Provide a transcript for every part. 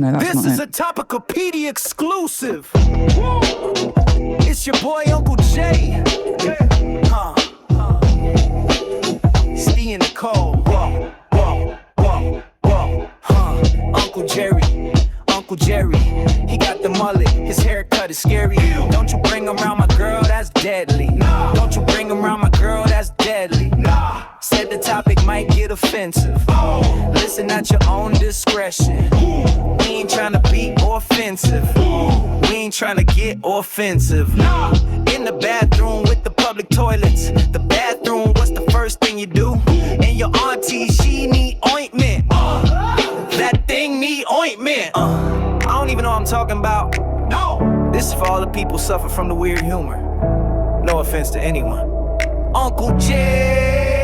No, that's This not is it. a Topicopedia exclusive. It's your boy Uncle Jay. Steve and Nicole. Uncle Jerry. Uncle Jerry, he got the mullet, his haircut is scary. Don't you bring around my girl, that's deadly. Don't you bring around my girl, that's deadly. Said the topic might get offensive. Listen at your own discretion. We ain't tryna be offensive. We ain't tryna get offensive. In the bathroom with the public toilets. The bathroom, what's the first thing you do? And your auntie, she need ointment. That thing need ointment. I don't even know what I'm talking about. No. This is for all the people who suffer from the weird humor. No offense to anyone. Uncle Jay.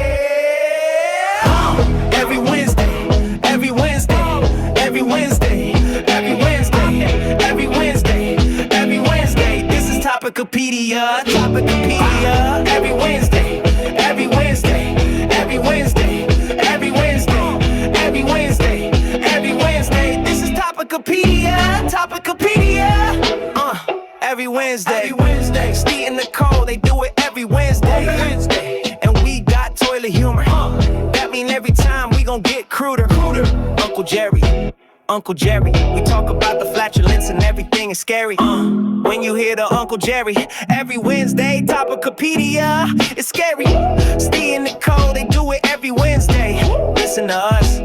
Every Wednesday, every Wednesday, every Wednesday, every Wednesday, every Wednesday, every Wednesday. This is Topicopedia, Topicopedia. Every Wednesday, every Wednesday, every Wednesday, every Wednesday, every Wednesday, every Wednesday. This is Topicopedia, Topicopedia. Every Wednesday, every Wednesday. Steve and Nicole, they do it every Wednesday. And we got toilet humor. That mean every time we gon' get cruder. Uncle Jerry, Uncle Jerry. We talk about the flatulence and everything is scary. When you hear the Uncle Jerry, every Wednesday, Topicopedia, it's scary. Steve and Nicole, they do it every Wednesday. Listen to us,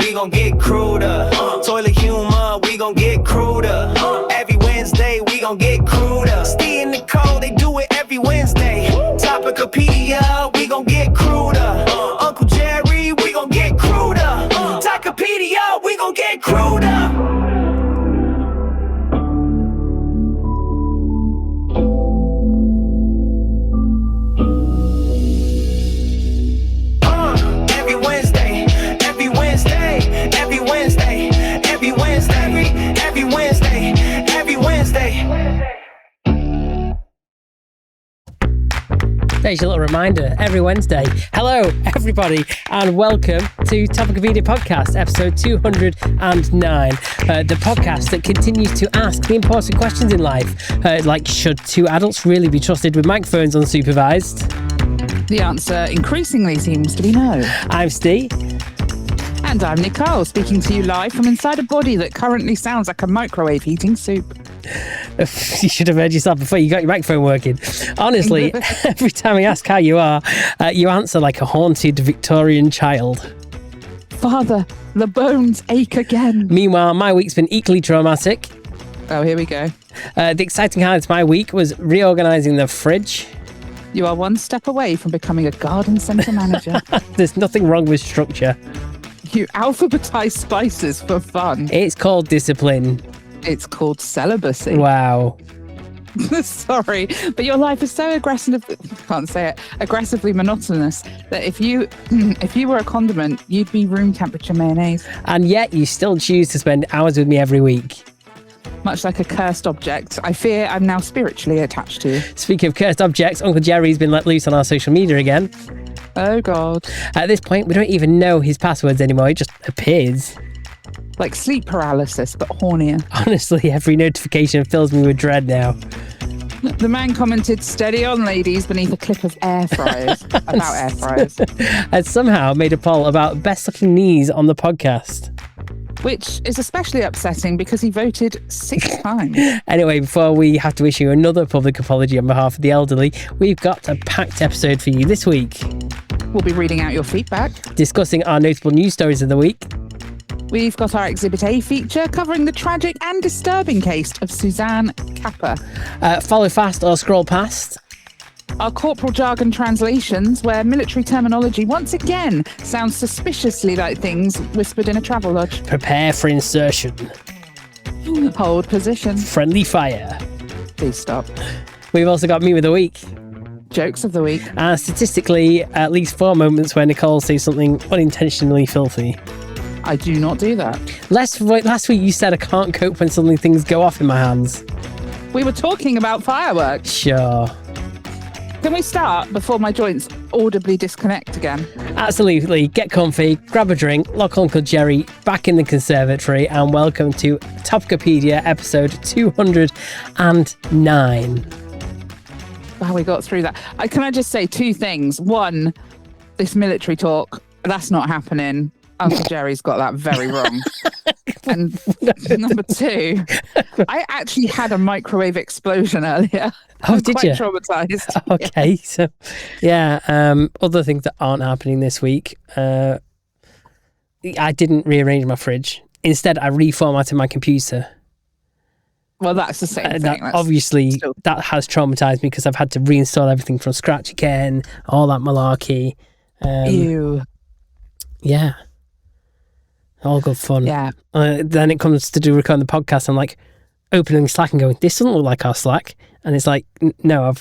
we gon' get cruder. Toilet humor, we gon' get cruder. Every Wednesday, we gon' get cruder. Steve and Nicole, they do it every Wednesday. Topicopedia, we gon' get cruder. Uncle Jerry, we gon' get cruder. Topicopedia, we gon' get cruder. Every Wednesday, every Wednesday, every Wednesday, every Wednesday, every Wednesday, every Wednesday. There's your little reminder every Wednesday. Hello, everybody, and welcome to Topicopedia Podcast, episode 209. The podcast that continues to ask the important questions in life, like should two adults really be trusted with microphones unsupervised? The answer increasingly seems to be no. I'm Steve. And I'm Nicole, speaking to you live from inside a body that currently sounds like a microwave heating soup. You should have heard yourself before you got your microphone working. Honestly, every time I ask how you are, you answer like a haunted Victorian child. Father, the bones ache again. Meanwhile, my week's been equally traumatic. Oh, here we go. The exciting highlight of my week was reorganising the fridge. You are one step away from becoming a garden centre manager. There's nothing wrong with structure. You alphabetize spices for fun. It's called discipline. It's called celibacy. Wow. Sorry, but your life is so aggressively monotonous that if you were a condiment, you'd be room temperature mayonnaise. And yet you still choose to spend hours with me every week. Much like a cursed object, I fear I'm now spiritually attached to you. Speaking of cursed objects, Uncle Jerry's been let loose on our social media again. Oh, God. At this point, we don't even know his passwords anymore. It just appears. Like sleep paralysis, but hornier. Honestly, every notification fills me with dread now. The man commented, "Steady on, ladies," beneath a clip of air fryers. About air fryers. And somehow made a poll about best-looking knees on the podcast. Which is especially upsetting because he voted 6 times. Anyway, before we have to issue another public apology on behalf of the elderly, we've got a packed episode for you this week. We'll be reading out your feedback. Discussing our notable news stories of the week. We've got our Exhibit A feature covering the tragic and disturbing case of Suzanne Capper. Follow fast or scroll past. Our Corporate Jargon Translations, where military terminology once again sounds suspiciously like things whispered in a travel lodge. Prepare for insertion. Hold position. Friendly fire. Please stop. We've also got Meme of the Week. Jokes of the week. Statistically, at least 4 moments where Nicole says something unintentionally filthy. I do not do that. Last week you said I can't cope when suddenly things go off in my hands. We were talking about fireworks. Sure. Can we start before my joints audibly disconnect again? Absolutely. Get comfy, grab a drink, lock Uncle Jerry back in the conservatory, and welcome to Topicopedia, episode 209. Wow, we got through that. Can I just say two things? One, this military talk, that's not happening. Uncle Jerry's got that very wrong. And number two, I actually had a microwave explosion earlier. Oh, I'm did quite you? traumatized. Okay, so other things that aren't happening this week. I didn't rearrange my fridge. Instead, I reformatted my computer. Well, that's the same thing. That has traumatized me because I've had to reinstall everything from scratch again, all that malarkey. Ew. Yeah. All good fun. Yeah. Then it comes to recording the podcast. I'm like opening Slack and going, this doesn't look like our Slack. And it's like, no,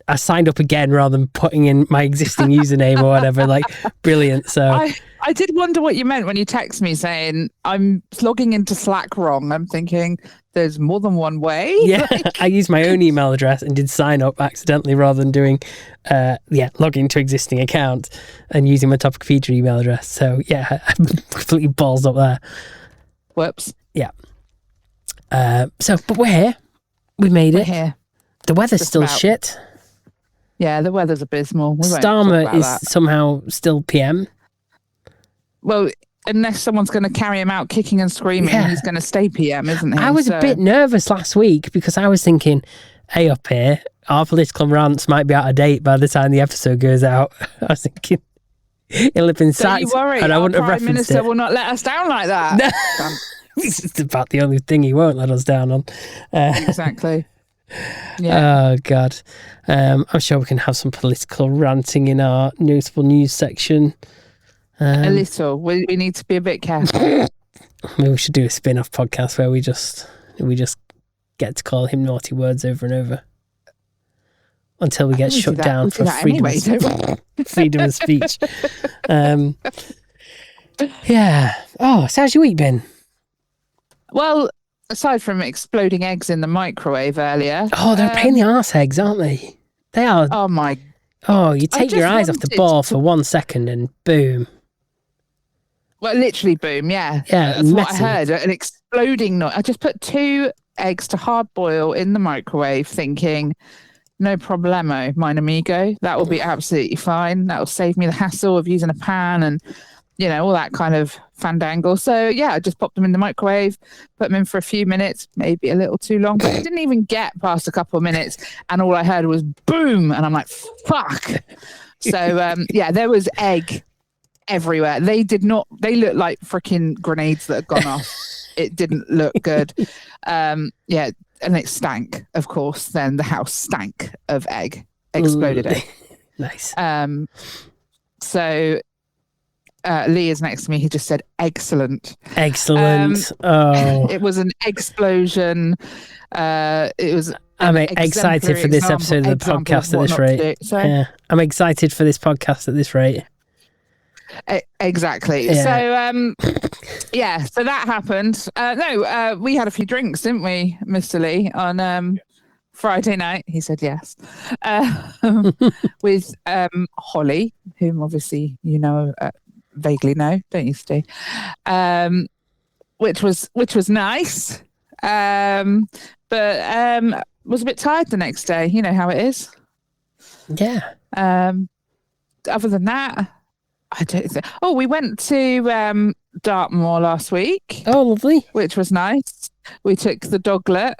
I signed up again rather than putting in my existing username or whatever. Like, brilliant. So I did wonder what you meant when you text me saying I'm logging into Slack wrong. I'm thinking there's more than one way. Yeah, I used my own email address and did sign up accidentally rather than doing, logging to existing account and using my Topicopedia email address. So yeah, I'm completely balls up there. Whoops. Yeah. But we're here. We made it. We're here. The weather's Just still about. shit. Yeah, the weather's abysmal. We won't talk Starmer about is that. somehow still PM. Well, unless someone's going to carry him out kicking and screaming, Yeah. he's going to stay PM, isn't he? I was a bit nervous last week because I was thinking, hey, up here, our political rants might be out of date by the time the episode goes out. I was thinking, it'll have been Don't sacked, you worry, and I our wouldn't have Prime referenced Minister it. will not let us down like that. No. This is about the only thing he won't let us down on. Exactly. Yeah. Oh, God. I'm sure we can have some political ranting in our notable news section. A little. We need to be a bit careful. Maybe we should do a spin-off podcast where we just get to call him naughty words over and over until we get shut down for freedom of speech. Yeah. Oh, so how's your week been? Well, aside from exploding eggs in the microwave earlier. Oh, they're a pain in the arse, eggs, aren't they? They are. Oh, my. Oh, you take your just eyes off the wanted ball to- for 1 second and boom. Well, literally, boom, yeah. Yeah, That's what I messy. heard, an exploding noise. I just put 2 eggs to hard boil in the microwave thinking, no problemo, mine amigo. That will be absolutely fine. That will save me the hassle of using a pan and, all that kind of fandangle. So, yeah, I just popped them in the microwave, put them in for a few minutes, maybe a little too long, but it didn't even get past a couple of minutes. And all I heard was boom. And I'm like, fuck. So, there was egg everywhere. They looked like freaking grenades that had gone off. It didn't look good. And it stank, of course. Then the house stank of exploded egg. Nice. So Lee is next to me. He just said, excellent. Excellent. It was an explosion. It was. I'm excited for this episode of the podcast at this rate. Yeah, I'm excited for this podcast at this rate. Exactly. Yeah. So, so that happened. We had a few drinks, didn't we, Mr. Lee, on Friday night? He said yes. With Holly, whom obviously vaguely know, don't you, Steve? Which was nice. But was a bit tired the next day. You know how it is. Yeah. Other than that, I don't think. Oh, we went to Dartmoor last week. Oh, lovely. Which was nice. We took the doglet.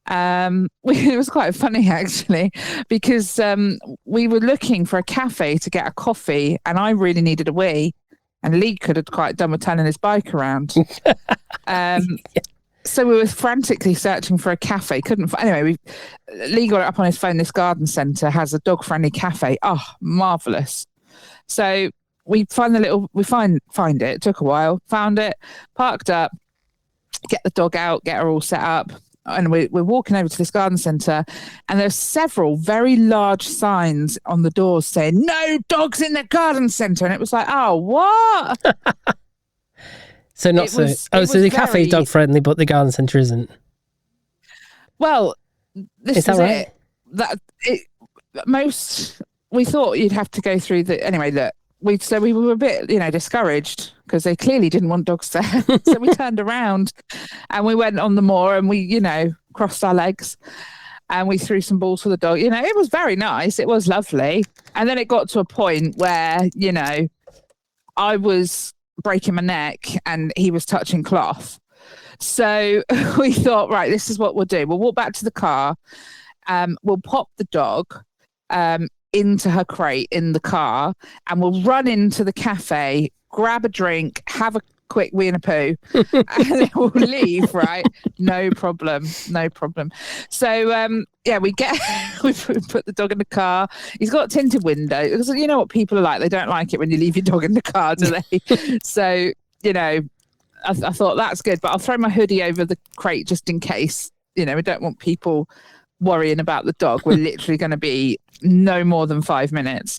It was quite funny actually, because we were looking for a cafe to get a coffee, and I really needed a wee, and Lee could have quite done with turning his bike around. So we were frantically searching for a cafe. Couldn't find. Anyway, Lee got it up on his phone. This garden centre has a dog-friendly cafe. Oh, marvelous! So we find find it. It took a while. Found it. Parked up. Get the dog out. Get her all set up. And we're walking over to this garden centre, and there's several very large signs on the doors saying "No dogs in the garden centre," and it was like, oh, what? So not so. So the cafe's dog friendly, but the garden centre isn't. Well, this Is that right? We thought you'd have to go through the. Anyway, look, we were a bit, discouraged because they clearly didn't want dogs there. So we turned around and we went on the moor and we, crossed our legs and we threw some balls for the dog. It was very nice. It was lovely. And then it got to a point where, I was breaking my neck and he was touching cloth. So we thought, right, this is what we'll do. We'll walk back to the car. We'll pop the dog into her crate in the car and we'll run into the cafe, grab a drink, have a quick wee and a poo, and then we'll leave, right? No problem. So, we put the dog in the car. He's got tinted windows. Because you know what people are like. They don't like it when you leave your dog in the car, do they? So, I thought that's good, but I'll throw my hoodie over the crate just in case. We don't want people worrying about the dog. We're literally going to be no more than 5 minutes.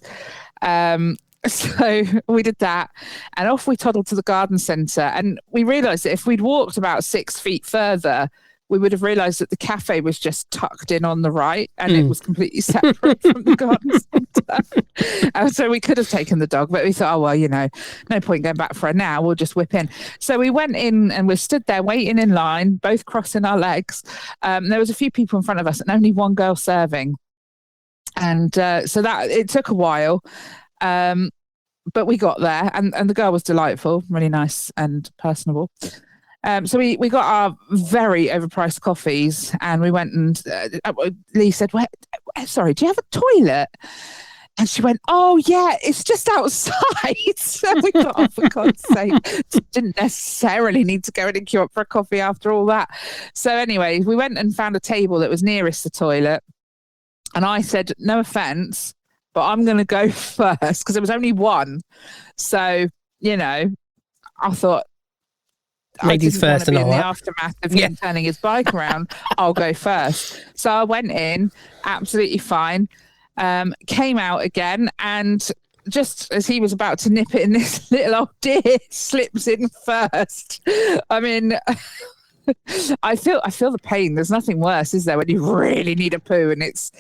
So we did that and off we toddled to the garden centre, and we realised that if we'd walked about 6 feet further, we would have realised that the cafe was just tucked in on the right and it was completely separate from the garden centre. So we could have taken the dog, but we thought, no point going back for her now. We'll just whip in. So we went in and we stood there waiting in line, both crossing our legs. There was a few people in front of us and only one girl serving. And so that it took a while. But we got there and the girl was delightful, really nice and personable. So we got our very overpriced coffees and we went and Lee said, sorry, do you have a toilet? And she went, oh yeah, it's just outside. So we thought, oh, for God's sake, didn't necessarily need to go in and queue up for a coffee after all that. So anyway, we went and found a table that was nearest the toilet. And I said, no offense, but I'm going to go first because there was only one. So, I thought, ladies first and all in the that. aftermath of him turning his bike around, I'll go first. So I went in, absolutely fine, came out again, and just as he was about to nip it in, this little old dear slips in first. I mean, I feel the pain. There's nothing worse, is there, when you really need a poo and it's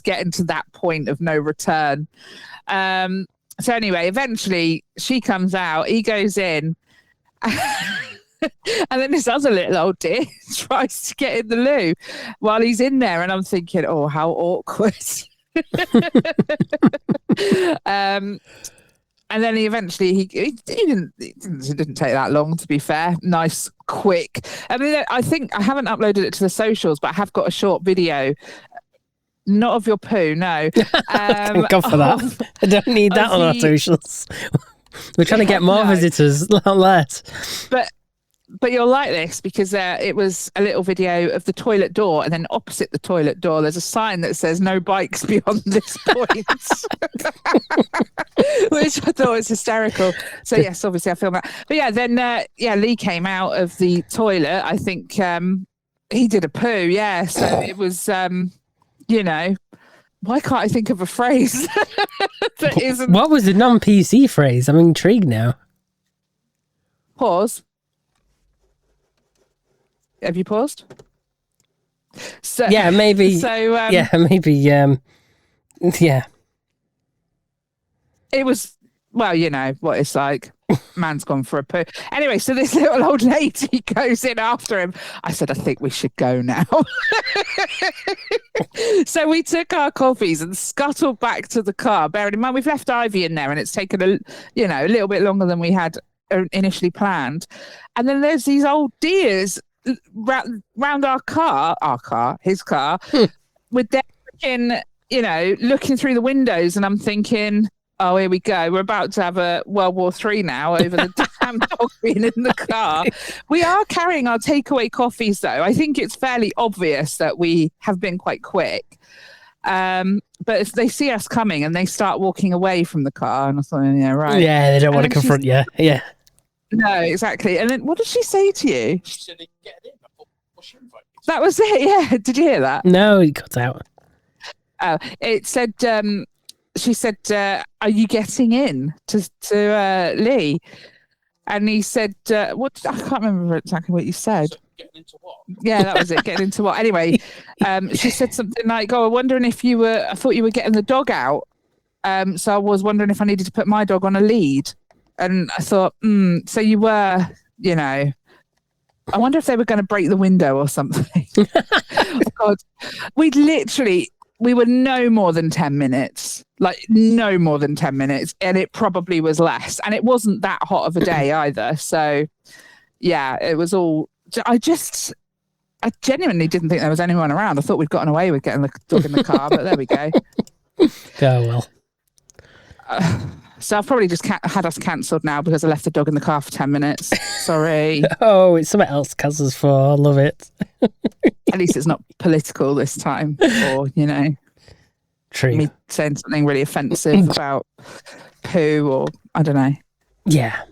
getting to that point of no return. So anyway, eventually she comes out, he goes in, and then this other little old dear tries to get in the loo while he's in there, and I'm thinking, oh, how awkward. And then he eventually he didn't take that long, to be fair. Nice, quick. I mean, I think I haven't uploaded it to the socials, but I have got a short video. Not of your poo, no. Thank God for that. I don't need that on our socials. We're trying to get more visitors, not less. But you'll like this because it was a little video of the toilet door, and then opposite the toilet door, there's a sign that says no bikes beyond this point, which I thought was hysterical. So yes, obviously I filmed that. But yeah, then Lee came out of the toilet. I think he did a poo. Yeah, so it was, why can't I think of a phrase that isn't? What was the non-PC phrase? I'm intrigued now. Pause. Have you paused? So yeah, maybe. So maybe. Yeah. It was, well, you know what it's like. Man's gone for a poo. Anyway, so this little old lady goes in after him. I said, I think we should go now. So we took our coffees and scuttled back to the car. Bearing in mind, we've left Ivy in there, and it's taken a little bit longer than we had initially planned. And then there's these old dears round his car, with their freaking, looking through the windows, and I'm thinking, oh, here we go. We're about to have a World War III now over the damn dog being in the car. We are carrying our takeaway coffees, though. I think it's fairly obvious that we have been quite quick. But if they see us coming and they start walking away from the car, and I thought, yeah, right. Yeah, they don't want to confront you. Yeah. No, exactly. And then what did she say to you? She said, get in. I thought, what's she inviting? That was it, yeah. Did you hear that? No, it cut out. Oh, it said, she said, are you getting in to Lee? And he said, what? I can't remember exactly what you said. Getting into what? Yeah, that was it. Getting into what? Anyway, she said something like, oh, I'm wondering if I thought you were getting the dog out. So I was wondering if I needed to put my dog on a lead. And I thought, so you were, I wonder if they were going to break the window or something. God, we were no more than 10 minutes, no more than 10 minutes. And it probably was less. And it wasn't that hot of a day either. So yeah, it was all, I genuinely didn't think there was anyone around. I thought we'd gotten away with getting the dog in the car, but there we go. Oh, well. So I've probably just had us cancelled now because I left the dog in the car for 10 minutes. Sorry. Oh, it's something else cancels for. I love it. At least it's not political this time. Or, True. Me saying something really offensive about poo or I don't know. Yeah.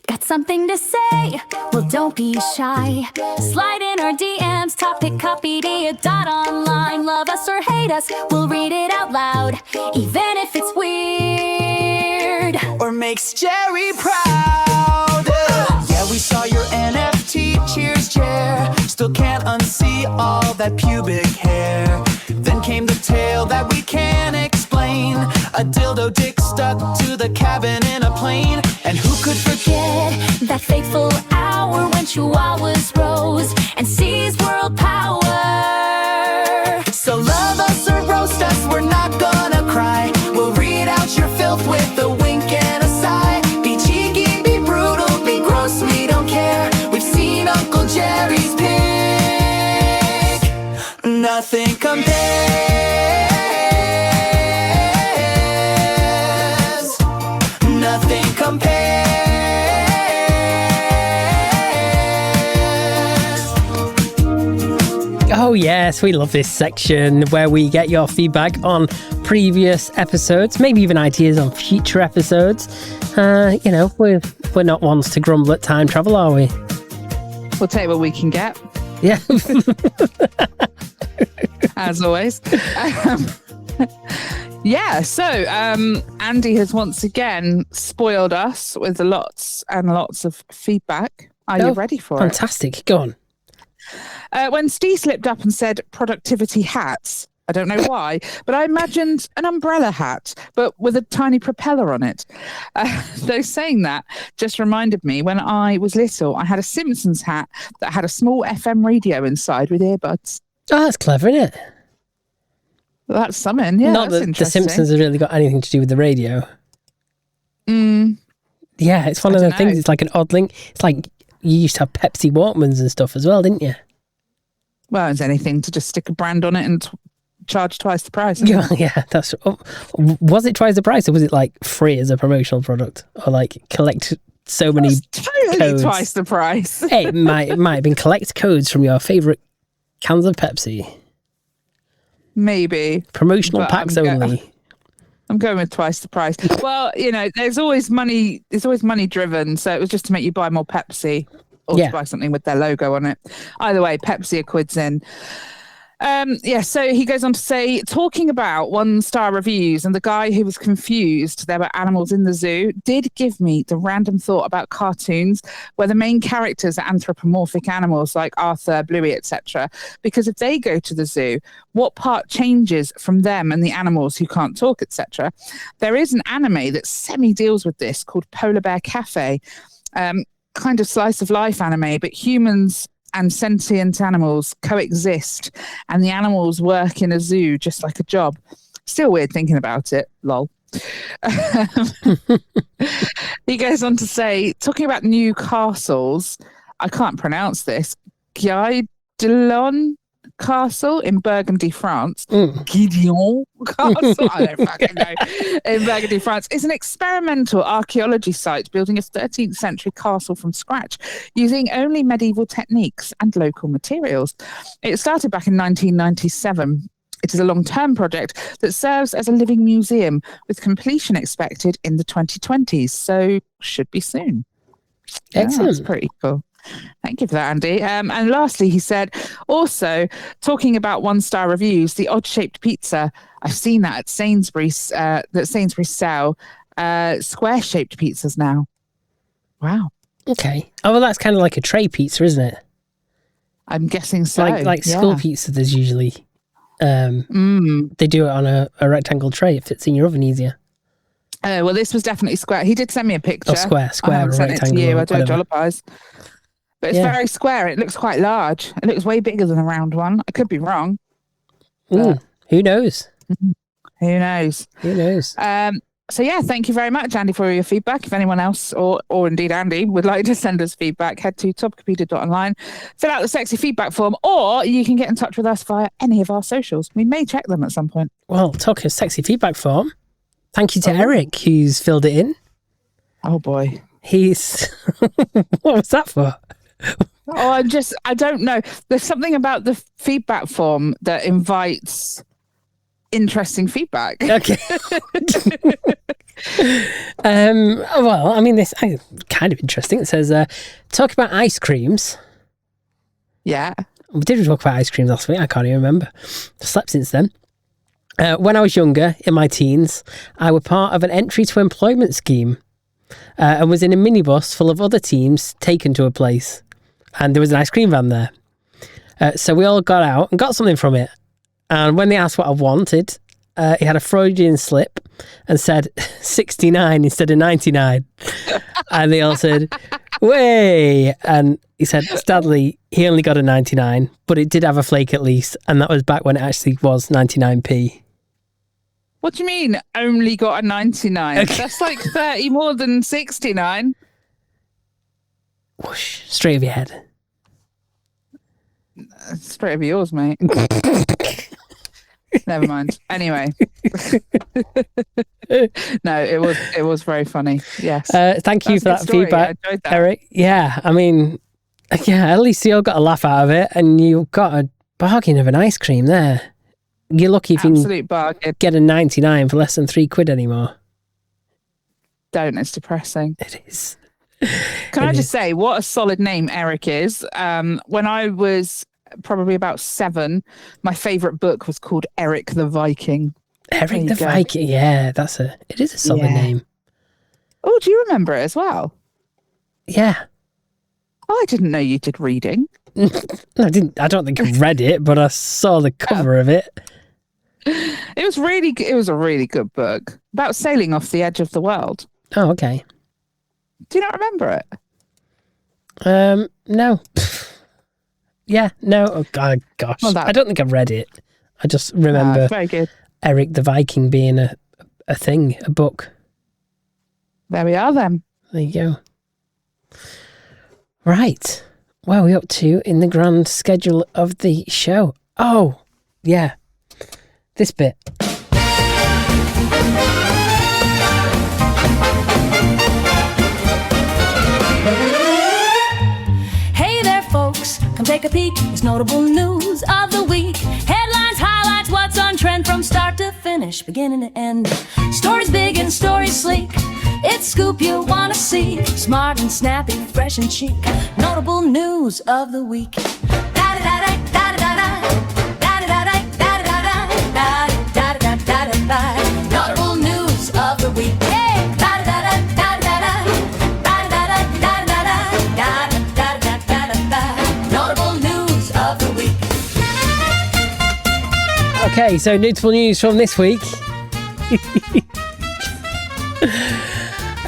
Got something to say? Well, don't be shy. Slide in our DMs, Topicopedia.online. Love us or hate us, we'll read it out loud, even if it's weird. Or makes Jerry proud. Yeah, we saw your NFT, cheers, chair. Still can't unsee all that pubic hair. Then came the tale that we can't explain. A dildo dick stuck to the cabin in a plane. And who could forget that fateful hour when chihuahuas rose and seized world power? So love us or roast us, we're not gonna cry. We'll read out your filth with a wink and a sigh. Be cheeky, be brutal, be gross, we don't care. We've seen Uncle Jerry's pick. Nothing compares. Nothing compares. Oh, yes, we love this section where we get your feedback on previous episodes, maybe even ideas on future episodes. We're not ones to grumble at time travel, are we? We'll take what we can get. Yeah. As always. So Andy has once again spoiled us with lots and lots of feedback. Are you ready for it? Fantastic. Go on. When Steve slipped up and said productivity hats, I don't know why, but I imagined an umbrella hat, but with a tiny propeller on it. Though saying that just reminded me when I was little, I had a Simpsons hat that had a small FM radio inside with earbuds. Oh, that's clever, isn't it? Well, that's something, yeah. Not that's that the Simpsons have really got anything to do with the radio. Yeah, it's one of the things. It's like an odd link. It's like you used to have Pepsi Walkmans and stuff as well, didn't you? Well, it's anything to just stick a brand on it and charge twice the price. Yeah, that's. Was it twice the price, or was it like free as a promotional product, or like collect so many totally codes? Twice the price. Hey, it might have been collect codes from your favourite cans of Pepsi. Maybe promotional packs only. I'm going with twice the price. Well, there's always money. It's always money driven, so it was just to make you buy more Pepsi. Or to buy something with their logo on it. Either way, Pepsi are quids in. So he goes on to say, talking about 1-star reviews and the guy who was confused there were animals in the zoo did give me the random thought about cartoons where the main characters are anthropomorphic animals like Arthur, Bluey, etc. Because if they go to the zoo, what part changes from them and the animals who can't talk, etc.? There is an anime that semi-deals with this called Polar Bear Cafe. Kind of slice of life anime, but humans and sentient animals coexist and the animals work in a zoo just like a job. Still weird thinking about it, lol. He goes on to say, talking about new castles, I can't pronounce this, Gidelon Castle in Burgundy, France. Gideon Castle, I don't fucking know. In Burgundy, France, is an experimental archaeology site building a 13th century castle from scratch using only medieval techniques and local materials. It started back in 1997. It is a long-term project that serves as a living museum with completion expected in the 2020s, so should be soon. Excellent. That's pretty cool. Thank you for that, Andy. And lastly, he said, also, talking about 1-star reviews, the odd-shaped pizza, I've seen that at Sainsbury's, that Sainsbury's sell square-shaped pizzas now. Wow. Okay. Oh, well, that's kind of like a tray pizza, isn't it? I'm guessing so. Like school pizza, there's usually, they do it on a rectangle tray. It fits in your oven easier. Well, this was definitely square. He did send me a picture. Oh, square, I haven't sent it to rectangle, you. I do whatever. apologise. But it's very square. It looks quite large. It looks way bigger than a round one. I could be wrong. Ooh, who knows? Who knows? Who knows? So yeah, thank you very much, Andy, for your feedback. If anyone else, or indeed Andy, would like to send us feedback, head to topicopedia.online, fill out the sexy feedback form, or you can get in touch with us via any of our socials. We may check them at some point. Well, talking of sexy feedback form, thank you to Eric who's filled it in. Oh boy. He's... What was that for? Oh, I don't know. There's something about the feedback form that invites interesting feedback. Okay. Well, I mean, this kind of interesting. It says, talk about ice creams. Yeah. Did we talk about ice creams last week? I can't even remember. I slept since then. When I was younger, in my teens, I was part of an entry to employment scheme and was in a minibus full of other teams taken to a place. And there was an ice cream van there. So we all got out and got something from it. And when they asked what I wanted, he had a Freudian slip and said 69 instead of 99. And they all said, way. And he said, sadly, he only got a 99, but it did have a flake at least. And that was back when it actually was 99p. What do you mean, only got a 99? Okay. That's like 30 more than 69. Whoosh, straight over your head. Straight over yours, mate. Never mind. Anyway. No, it was very funny. Yes. Thank you That's for a that good story. feedback, I enjoyed that. Eric. Yeah, I mean, at least you all got a laugh out of it and you got a bargain of an ice cream there. You're lucky if you Absolute bargain. can get a 99 for less than £3 anymore. Don't. It's depressing. It is. Can I just say what a solid name Eric is? When I was probably about 7, my favourite book was called Eric the Viking. Eric you the go. Viking. Yeah, it is a solid Yeah. name. Oh, do you remember it as well? Yeah. Oh, I didn't know you did reading. I don't think I read it, but I saw the cover of it. It was a really good book about sailing off the edge of the world. Oh, okay. Do you not remember it? No. Yeah, no. Oh, God, gosh. Well, I don't think I've read it. I just remember Very good. Eric the Viking being a thing, a book. There we are then. There you go. Right. What are we up to in the grand schedule of the show? Oh, yeah. This bit. Hey there, folks, come take a peek. It's notable news of the week. Headlines, highlights, what's on trend from start to finish, beginning to end. Stories big and stories sleek. It's scoop you wanna see. Smart and snappy, fresh and chic. Notable news of the week. Notable news of the week. Hey! Notable news of the week. Okay, so notable news from this week.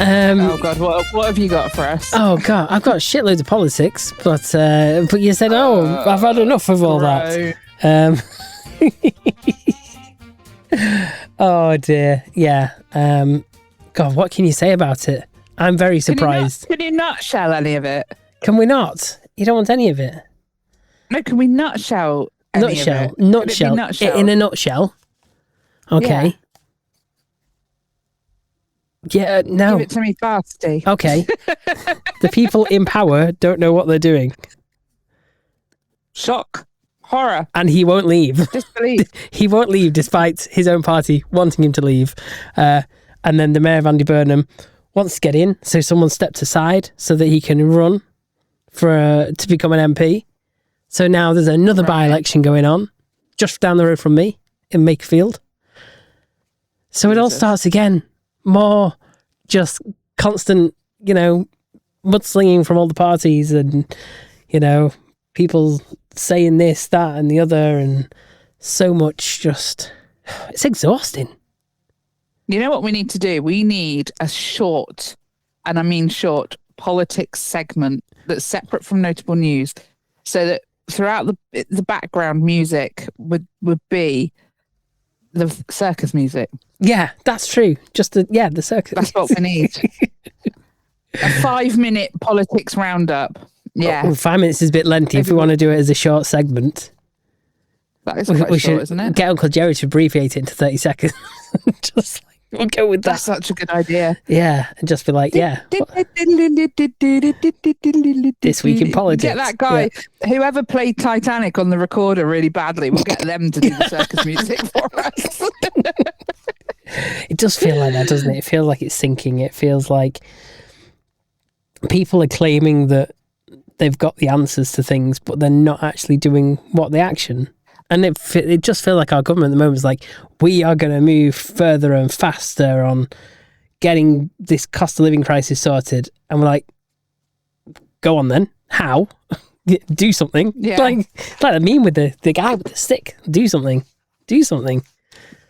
Oh God, what have you got for us? Oh God, I've got shitloads of politics, but you said, I've had enough of all that. Oh dear, yeah. God, what can you say about it? I'm very surprised. Can you nutshell any of it? Can we not? You don't want any of it? No, can we nutshell any of it? Nutshell. Nutshell. In a nutshell. Okay. Yeah, no. Give it to me fasty. Okay. The people in power don't know what they're doing. Shock. Horror. And he won't leave. Disbelief. He won't leave despite his own party wanting him to leave. And then the mayor of Andy Burnham wants to get in, so someone stepped aside so that he can run to become an MP. So now there's another by-election going on just down the road from me in Makefield. So it all starts again. More just constant, mudslinging from all the parties and, people saying this, that and the other, and so much just... It's exhausting. You know what we need to do? We need a short, and I mean short, politics segment that's separate from notable news, so that throughout the background music would be the circus music. Yeah, that's true. Just the circus. That's what we need. A 5-minute politics roundup. Yeah. Oh, 5 minutes is a bit lengthy if we want to do it as a short segment. That is quite short, should isn't it? Get Uncle Jerry to abbreviate it into 30 seconds. Just like, we'll go with that. That's such a good idea. Yeah, and just be like, yeah. This week in politics. Get that guy, whoever played Titanic on the recorder really badly, we'll get them to do the circus music for us. It does feel like that, doesn't it? It feels like it's sinking. It feels like people are claiming that they've got the answers to things, but they're not actually doing what the action. And it just feels like our government at the moment is like, we are going to move further and faster on getting this cost of living crisis sorted. And we're like, go on then. How? Do something. Yeah. Like the meme with the guy with the stick. Do something. Do something.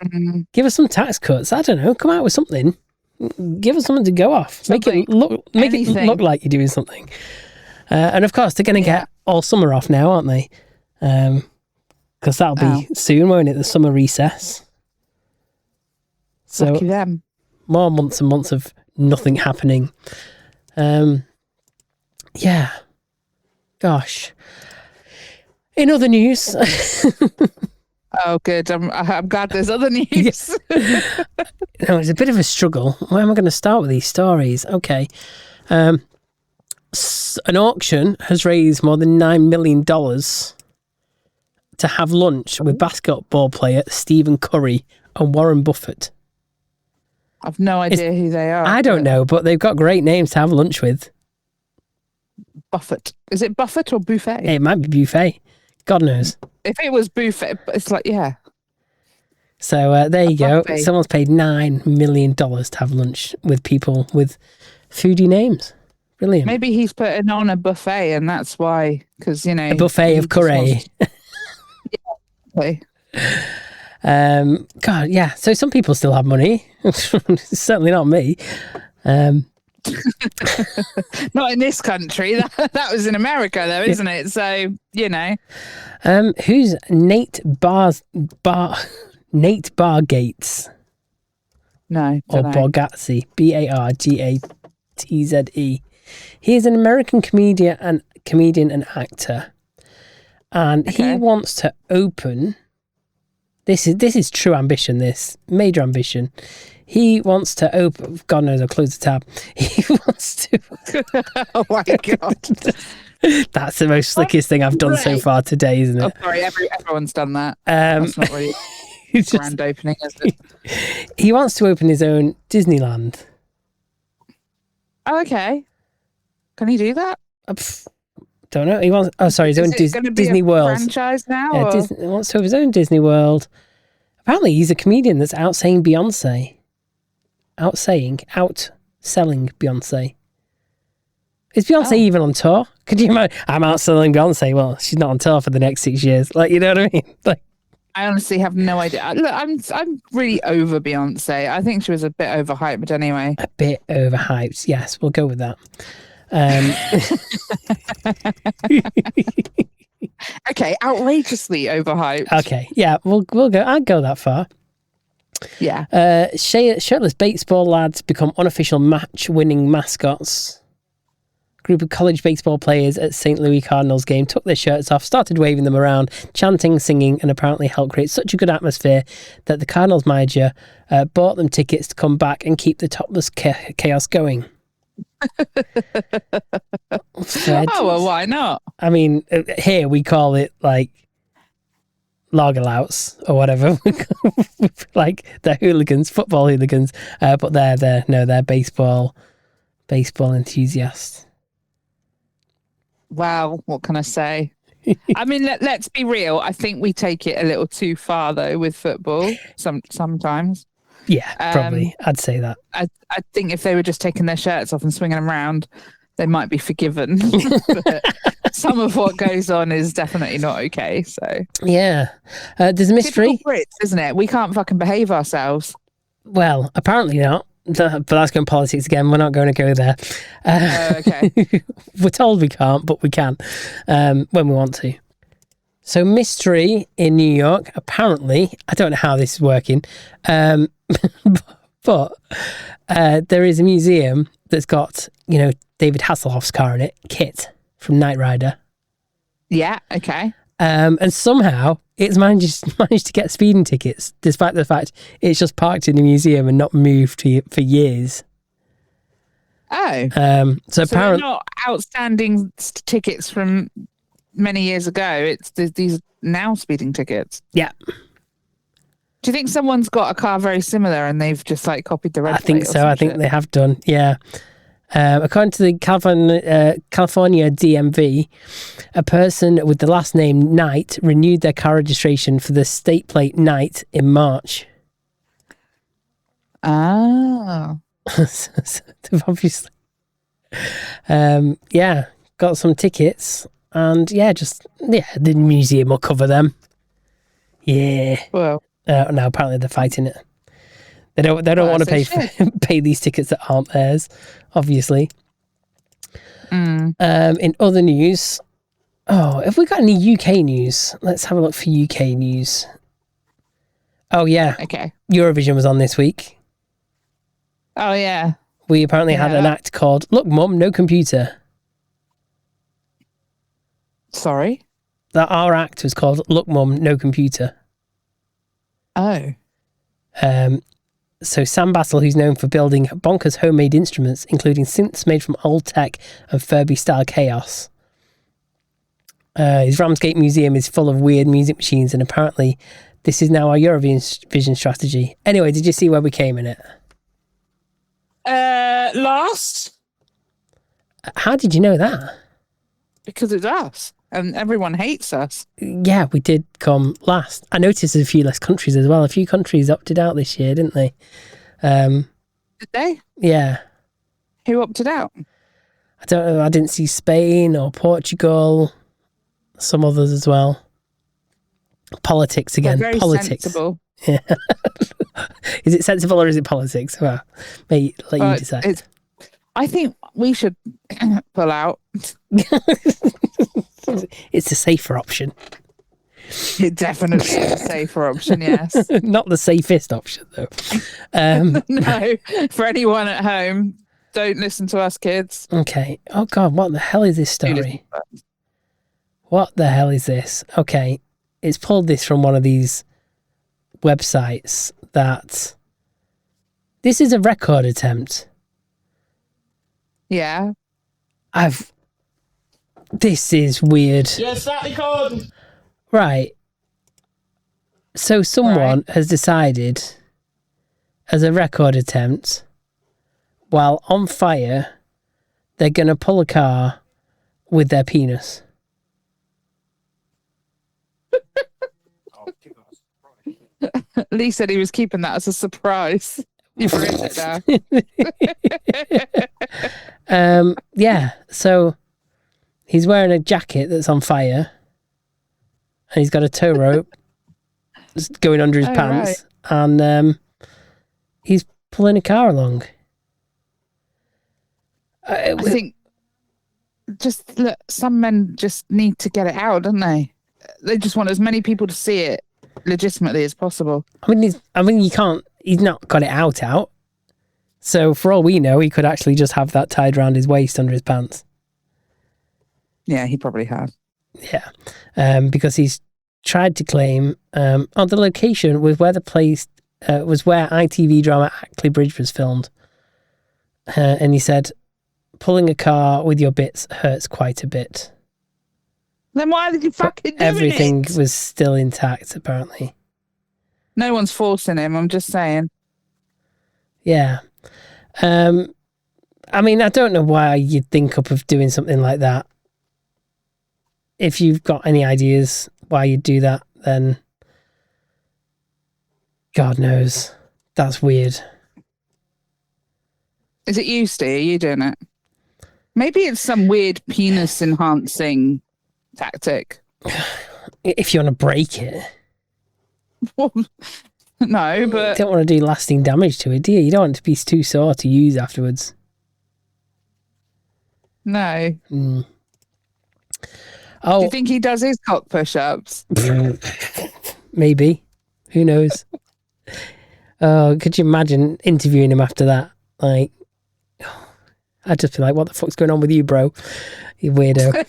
Mm-hmm. Give us some tax cuts. I don't know. Come out with something. Give us something to go off. Something. Make it look like you're doing something. And of course, they're going to get all summer off now, aren't they? Because that'll be soon, won't it? The summer recess. So lucky them. More months and months of nothing happening. Yeah. Gosh. In other news. Oh, good. I'm glad there's other news. No, it's a bit of a struggle. Where am I going to start with these stories? Okay. An auction has raised more than $9 million to have lunch with basketball player Stephen Curry and Warren Buffett. I've no idea who they are. I don't know, but they've got great names to have lunch with. Buffett. Is it Buffett or Buffet? It might be Buffet. God knows. If it was Buffet, it's like, yeah. So there you go. Buffet. Someone's paid $9 million to have lunch with people with foodie names. Brilliant. Maybe he's putting on a buffet and that's why, because, you know. A buffet of curry. God, yeah. So some people still have money. Certainly not me. Not in this country. That was in America, though, isn't it? So, you know. Who's Nate Bargatze? No. Or Dunno. Bargatze. Bargatze. He is an American comedian and actor. And he wants to open. This is true ambition, this major ambition. He wants to open. God knows, I'll close the tab. He wants to. Oh my God. That's the most slickest thing I've done so far today, isn't it? Oh, sorry, everyone's done that. That's not really a grand opening, is it? He wants to open his own Disneyland. Oh, okay. Can he do that? Don't know. He wants. Oh, sorry, his own Disney World franchise now. Yeah, Disney, he wants to have his own Disney World. Apparently, he's a comedian that's outselling Beyonce. Outselling Beyonce. Is Beyonce even on tour? Could you imagine? I'm outselling Beyonce. Well, she's not on tour for the next 6 years. Like, you know what I mean? Like, I honestly have no idea. Look, I'm really over Beyonce. I think she was a bit overhyped anyway. A bit overhyped. Yes, we'll go with that. Okay, outrageously overhyped. Okay, yeah, we'll go. I'd go that far. Yeah. Shirtless baseball lads become unofficial match-winning mascots. Group of college baseball players at St. Louis Cardinals game took their shirts off, started waving them around, chanting, singing, and apparently helped create such a good atmosphere that the Cardinals manager bought them tickets to come back and keep the topless chaos going. Oh, well, why not? I mean, here we call it like lager louts or whatever. Like they're hooligans, football hooligans, but they're baseball enthusiasts. Wow, what can I say? I mean, let's be real. I think we take it a little too far, though, with football sometimes. Yeah, probably. I'd say that. I think if they were just taking their shirts off and swinging them around, they might be forgiven. But some of what goes on is definitely not okay. So yeah, there's a mystery. Typical Brits, isn't it? We can't fucking behave ourselves. Well, apparently not. But that's going politics again. We're not going to go there. Okay. We're told we can't, but we can when we want to. So mystery in New York, apparently, I don't know how this is working, but there is a museum that's got, David Hasselhoff's car in it, Kit from Knight Rider. Yeah, okay. And somehow it's managed to get speeding tickets, despite the fact it's just parked in the museum and not moved for years. Oh. So they're apparently, not outstanding tickets from many years ago. It's these now speeding tickets. yeah, Do you think someone's got a car very similar and they've just like copied the red I think plate or so. some I think shit? they have done. Yeah. According to the California DMV, a person with the last name Knight renewed their car registration for the state plate Knight in March. Oh. So they've obviously, got some tickets, and the museum will cover them. Yeah. Well, No, apparently they're fighting it. They don't want to pay these tickets that aren't theirs, obviously. In other news, have we got any UK news? Let's have a look for UK news. Oh yeah, okay. Eurovision was on this week. Oh, yeah. We apparently had an act called "Look, Mum, No Computer." Sorry? Our act was called "Look, Mum, No Computer." Oh. So Sam Battle, who's known for building bonkers homemade instruments, including synths made from old tech and Furby-style chaos. His Ramsgate Museum is full of weird music machines, and apparently this is now our Eurovision strategy. Anyway, did you see where we came in it? Last? How did you know that? Because it's us. And everyone hates us. Yeah, we did come last. I noticed there's a few less countries as well. A few countries opted out this year, didn't they? Did they? Yeah. Who opted out? I don't know. I didn't see Spain or Portugal. Some others as well. Politics again. They're very Politics. sensible. Yeah. Is it sensible or is it politics? Well, let you decide. I think we should pull out. It's a safer option. It definitely is a safer option, yes. Not the safest option, though. No, for anyone at home, don't listen to us, kids. Okay. Oh, God, what the hell is this story? What the hell is this? Okay. It's pulled this from one of these websites that... This is a record attempt. Yeah. This is weird. Yes, that Nicole. Right. So someone has decided, as a record attempt, while on fire, they're going to pull a car with their penis. Lee said he was keeping that as a surprise. You've written it down. Yeah, so he's wearing a jacket that's on fire, and he's got a tow rope going under his pants, and he's pulling a car along. I think look, some men just need to get it out, don't they? They just want as many people to see it legitimately as possible. I mean, you can't. He's not got it out. So for all we know, he could actually just have that tied around his waist under his pants. Yeah, he probably has. Yeah, because he's tried to claim the location was where the place was where ITV drama Ackley Bridge was filmed, and he said, "Pulling a car with your bits hurts quite a bit." Then why did you fucking do Everything it? was still intact, apparently. No one's forcing him. I'm just saying. Yeah. I mean, I don't know why you'd think up of doing something like that. If you've got any ideas why you'd do that, then God knows. That's weird. Is it you, Steve? Are you doing it? Maybe it's some weird penis enhancing tactic. If you want to break it. No, but don't want to do lasting damage to it, do you? You don't want it to be too sore to use afterwards. no. Mm. Do Oh, you think he does his cock push-ups? maybe. Who knows? Oh, could you imagine interviewing him after that? Like, I'd just be like, what the fuck's going on with you, bro? You weirdo.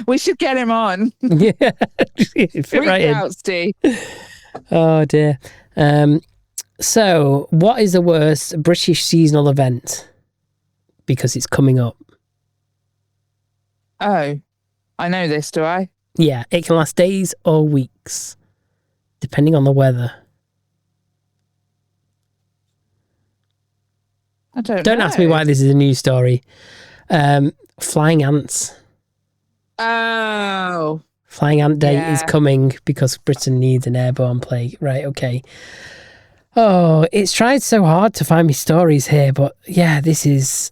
We should get him on. Yeah. Fit Freak right in. out, Steve. Oh, dear. So, what is the worst British seasonal event? Because it's coming up. Oh, I know this, do I? Yeah, it can last days or weeks, depending on the weather. I don't Don't know. ask me why this is a news story. Flying ants. Oh. Flying Ant Day is Yeah. coming because Britain needs an airborne plague. Right, okay. Oh, it's tried so hard to find me stories here, but yeah, this is...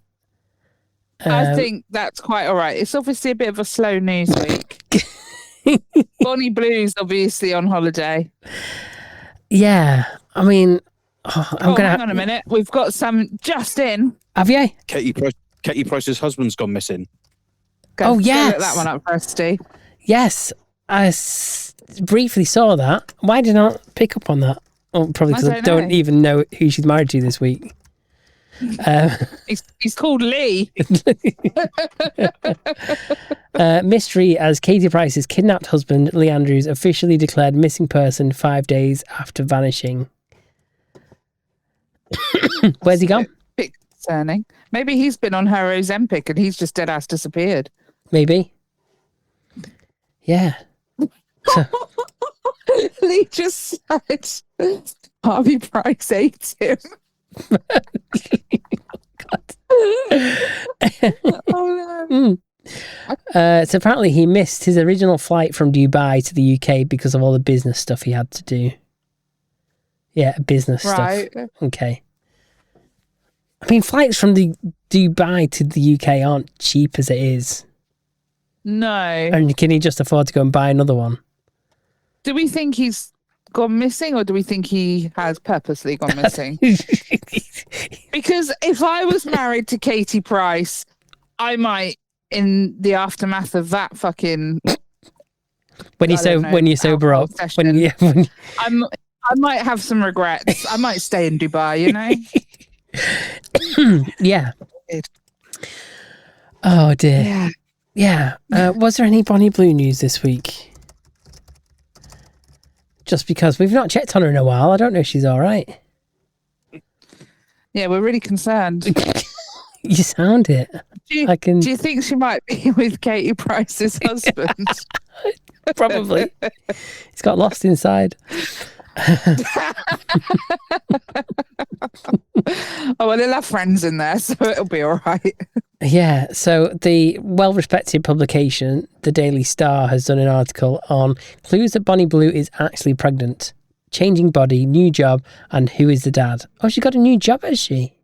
I think that's quite all right. It's obviously a bit of a slow news week. Bonnie Blue's obviously on holiday. Yeah, I mean... I'm gonna hang on a minute. We've got some just in. Have you? Katie Price's husband's gone missing. Oh, yes. Look that one up first, Steve. Yes, I briefly saw that. Why did I not pick up on that? Oh, probably because I don't know. even know who she's married to this week. He's called Lee. Mystery as Katie Price's kidnapped husband, Lee Andrews, officially declared missing person 5 days after vanishing. Where's he gone? Bit concerning. Maybe he's been on her Ozempic and he's just dead ass disappeared. Maybe. Yeah. Lee just said Harvey Price ate him. Oh no. So apparently he missed his original flight from Dubai to the UK because of all the business stuff he had to do. Yeah, business Right. stuff. Okay. I mean, flights from the Dubai to the UK aren't cheap as it is. No. And can he just afford to go and buy another one? Do we think he's gone missing or do we think he has purposely gone missing? Because if I was married to Katie Price, I might, in the aftermath of that fucking... when you sober up. Session, I might have some regrets. I might stay in Dubai, you know? Yeah. Oh dear. Yeah. Was there any Bonnie Blue news this week? Just because we've not checked on her in a while. I don't know if she's all right. Yeah, we're really concerned. You sound it. Do you think she might be with Katie Price's husband? Probably. He's got lost inside. Oh, well, he'll have friends in there, so it'll be all right. Yeah, so the well-respected publication, The Daily Star, has done an article on clues that Bonnie Blue is actually pregnant, changing body, new job, and who is the dad. Oh, she got a new job, has she?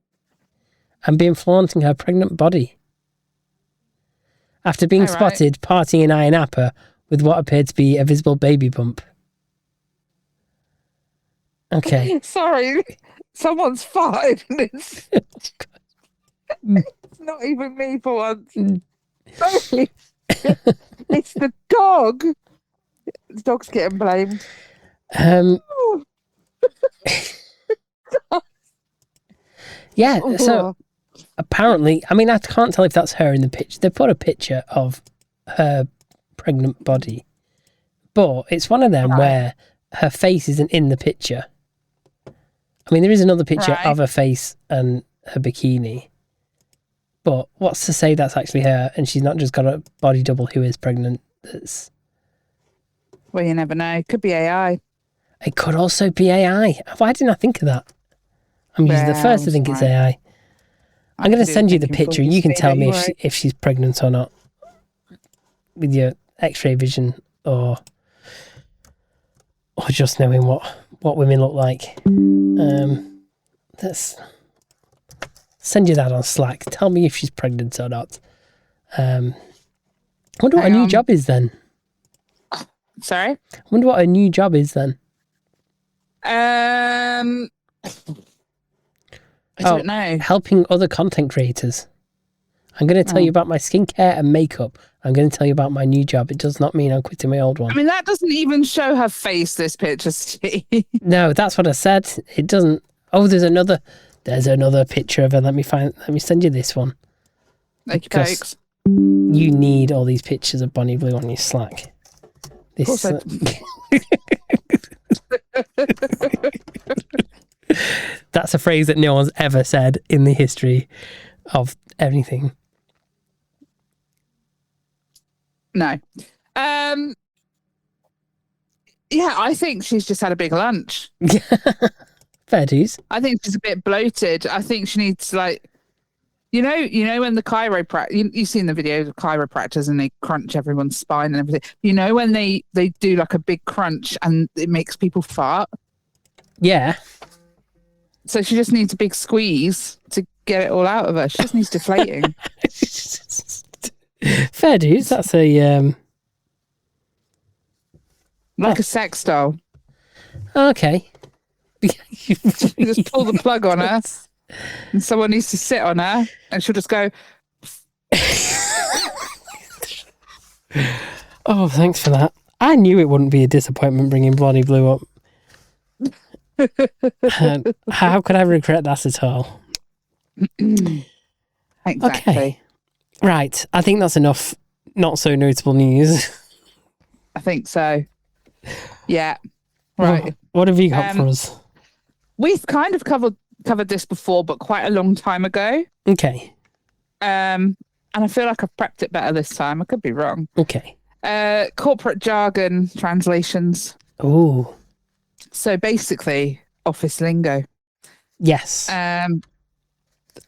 And been flaunting her pregnant body. After being spotted partying in Ayia Napa with what appeared to be a visible baby bump. Okay. Sorry, someone's farted and it's not even me for once. Sorry. It's the dog. The dog's getting blamed. Yeah, so apparently, I mean, I can't tell if that's her in the picture. They put a picture of her pregnant body, but it's one of them where her face isn't in the picture. I mean, there is another picture of her face and her bikini, but what's to say that's actually her and she's not just got a body double who is pregnant? Well, you never know. Could be AI. It could also be AI. Why didn't I think of that? I'm usually the first to think it's AI. I'm going to send you the picture and you can tell me if she's pregnant or not with your X-ray vision or just knowing what women look like. Let's send you that on Slack. Tell me if she's pregnant or not. Wonder what her new job is then. Sorry? Wonder what her new job is then. I don't know. Helping other content creators. I'm going to tell you about my skincare and makeup. I'm going to tell you about my new job. It does not mean I'm quitting my old one. I mean, that doesn't even show her face, this picture, Steve. No, that's what I said. It doesn't. Oh, there's another picture of her. Let me send you this one. Because you need all these pictures of Bonnie Blue on your Slack. This. That's a phrase that no one's ever said in the history of anything. No. Yeah, I think she's just had a big lunch. Fair dues. I think she's a bit bloated. I think she needs like, you know when the chiropractor, you've seen the videos of chiropractors and they crunch everyone's spine and everything. You know when they do like a big crunch and it makes people fart? Yeah. So she just needs a big squeeze to get it all out of her. She just needs deflating. Fair dues. That's a like a sex doll. Okay. You just pull the plug on her and someone needs to sit on her and she'll just go. Oh, thanks for that. I knew it wouldn't be a disappointment bringing Bonnie Blue up. How could I regret that at all? Exactly. Okay. Right. I think that's enough not so notable news. I think so. Yeah. Right. What have you got for us? We've kind of covered this before, but quite a long time ago. Okay. And I feel like I've prepped it better this time. I could be wrong. Okay. Corporate Jargon Translations. Oh. So basically, office lingo. Yes.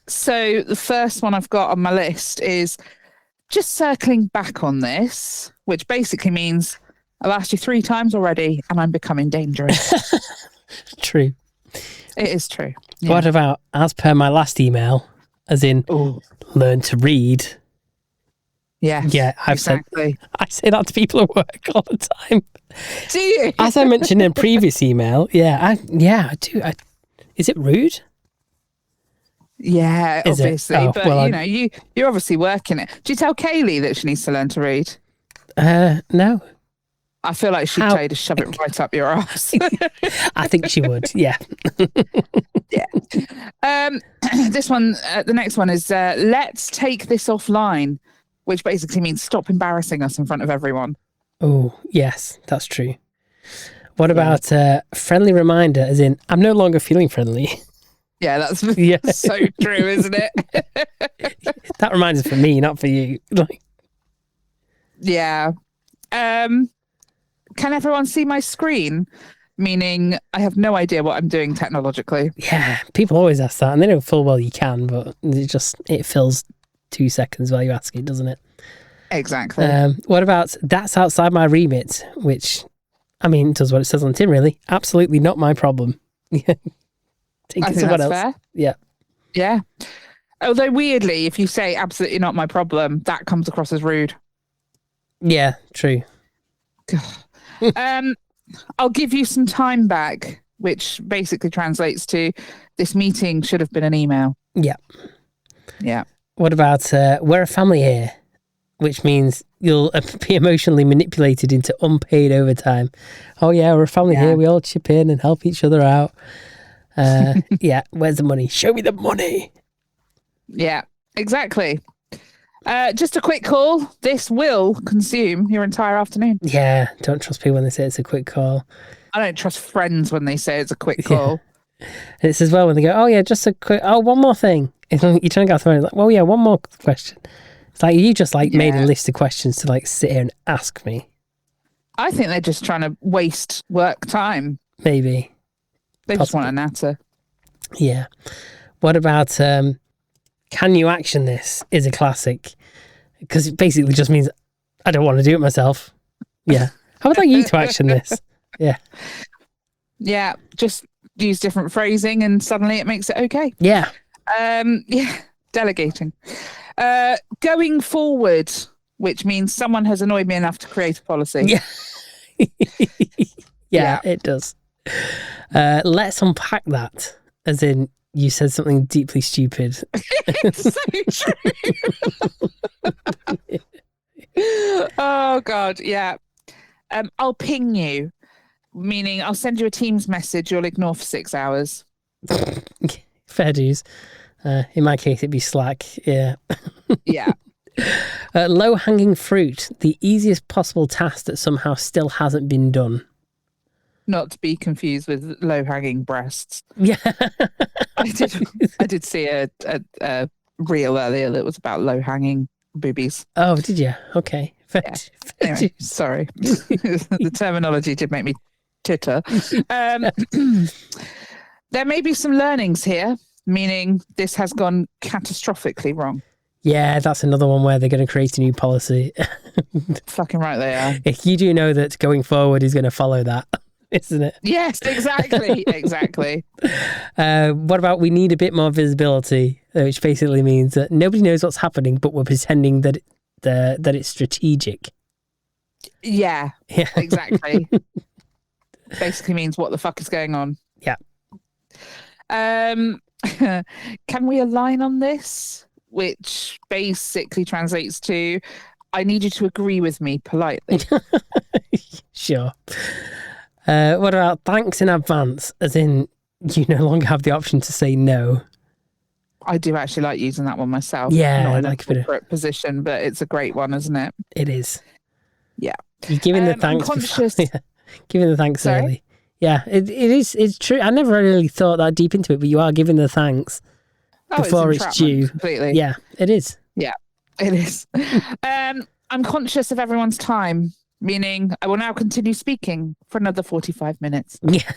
So the first one I've got on my list is just circling back on this, which basically means I've asked you 3 times already and I'm becoming dangerous. True. It is true. Yeah. What about, as per my last email, as in learn to read? Yeah. Yeah, I say that to people at work all the time. Do you? As I mentioned in a previous email, I do. Is it rude? Yeah, Is obviously. it? Oh, but well, you're obviously working it. Do you tell Kaylee that she needs to learn to read? No. I feel like she'd tell you to shove it right up your ass. I think she would, yeah. Yeah. This one, the next one is let's take this offline, which basically means stop embarrassing us in front of everyone. Oh, yes, that's true. What about friendly reminder, as in, I'm no longer feeling friendly? Yeah, that's so true, isn't it? That reminds for me, not for you. Yeah. Can everyone see my screen? Meaning I have no idea what I'm doing technologically. Yeah, people always ask that, and they know full well you can, but it fills 2 seconds while you ask it, doesn't it? Exactly. What about that's outside my remit, which, I mean, does what it says on tin, really. Absolutely not my problem. Take I it think someone that's else. fair. Yeah. Yeah. Although weirdly, if you say absolutely not my problem, that comes across as rude. Yeah, true. I'll give you some time back, which basically translates to this meeting should have been an email. Yeah. Yeah. What about we're a family here, which means you'll be emotionally manipulated into unpaid overtime. Oh yeah, we're a family here. We all chip in and help each other out. Yeah, where's the money? Show me the money. Yeah, exactly. Just a quick call. This will consume your entire afternoon. Yeah, don't trust people when they say it's a quick call. I don't trust friends when they say it's a quick call. Yeah. And it's as well when they go, oh yeah, just a quick, one more thing. You're trying to go through it, like, well, yeah, one more question. It's like you just made a list of questions to sit here and ask me. I think they're just trying to waste work time. Maybe. They just want a natter. Yeah. What about can you action this is a classic, because it basically just means I don't want to do it myself. Yeah. How would I like you to action this? Yeah. Yeah. Just use different phrasing and suddenly it makes it okay. Yeah. Yeah. Delegating. Going forward, which means someone has annoyed me enough to create a policy. Yeah. Yeah, it does. Let's unpack that, as in you said something deeply stupid. It's so true. Oh, God, yeah. I'll ping you, meaning I'll send you a Teams message you'll ignore for 6 hours. Fair dues. In my case, it'd be Slack. Yeah. Yeah. Low-hanging fruit, the easiest possible task that somehow still hasn't been done. Not to be confused with low-hanging breasts. Yeah. I did see a reel earlier that was about low-hanging boobies. Oh, did you? Okay. Fair Anyway, dues. sorry. The terminology did make me titter. There may be some learnings here, meaning this has gone catastrophically wrong. Yeah, that's another one where they're going to create a new policy. Fucking right they are. You do know that going forward is going to follow that, isn't it? Yes, exactly. Exactly. What about we need a bit more visibility, which basically means that nobody knows what's happening, but we're pretending that it's strategic. Yeah, exactly. Basically means what the fuck is going on. Yeah. Can we align on this? Which basically translates to, I need you to agree with me politely. Sure. What about thanks in advance, as in you no longer have the option to say no? I do actually like using that one myself. Yeah, not in like a corporate position, but it's a great one, isn't it? It is. Yeah. You're giving the thanks. Giving the thanks early. Yeah, it is. It's true. I never really thought that deep into it, but you are giving the thanks before it's due. Completely. Yeah, it is. Yeah, it is. I'm conscious of everyone's time, meaning I will now continue speaking for another 45 minutes. Yeah.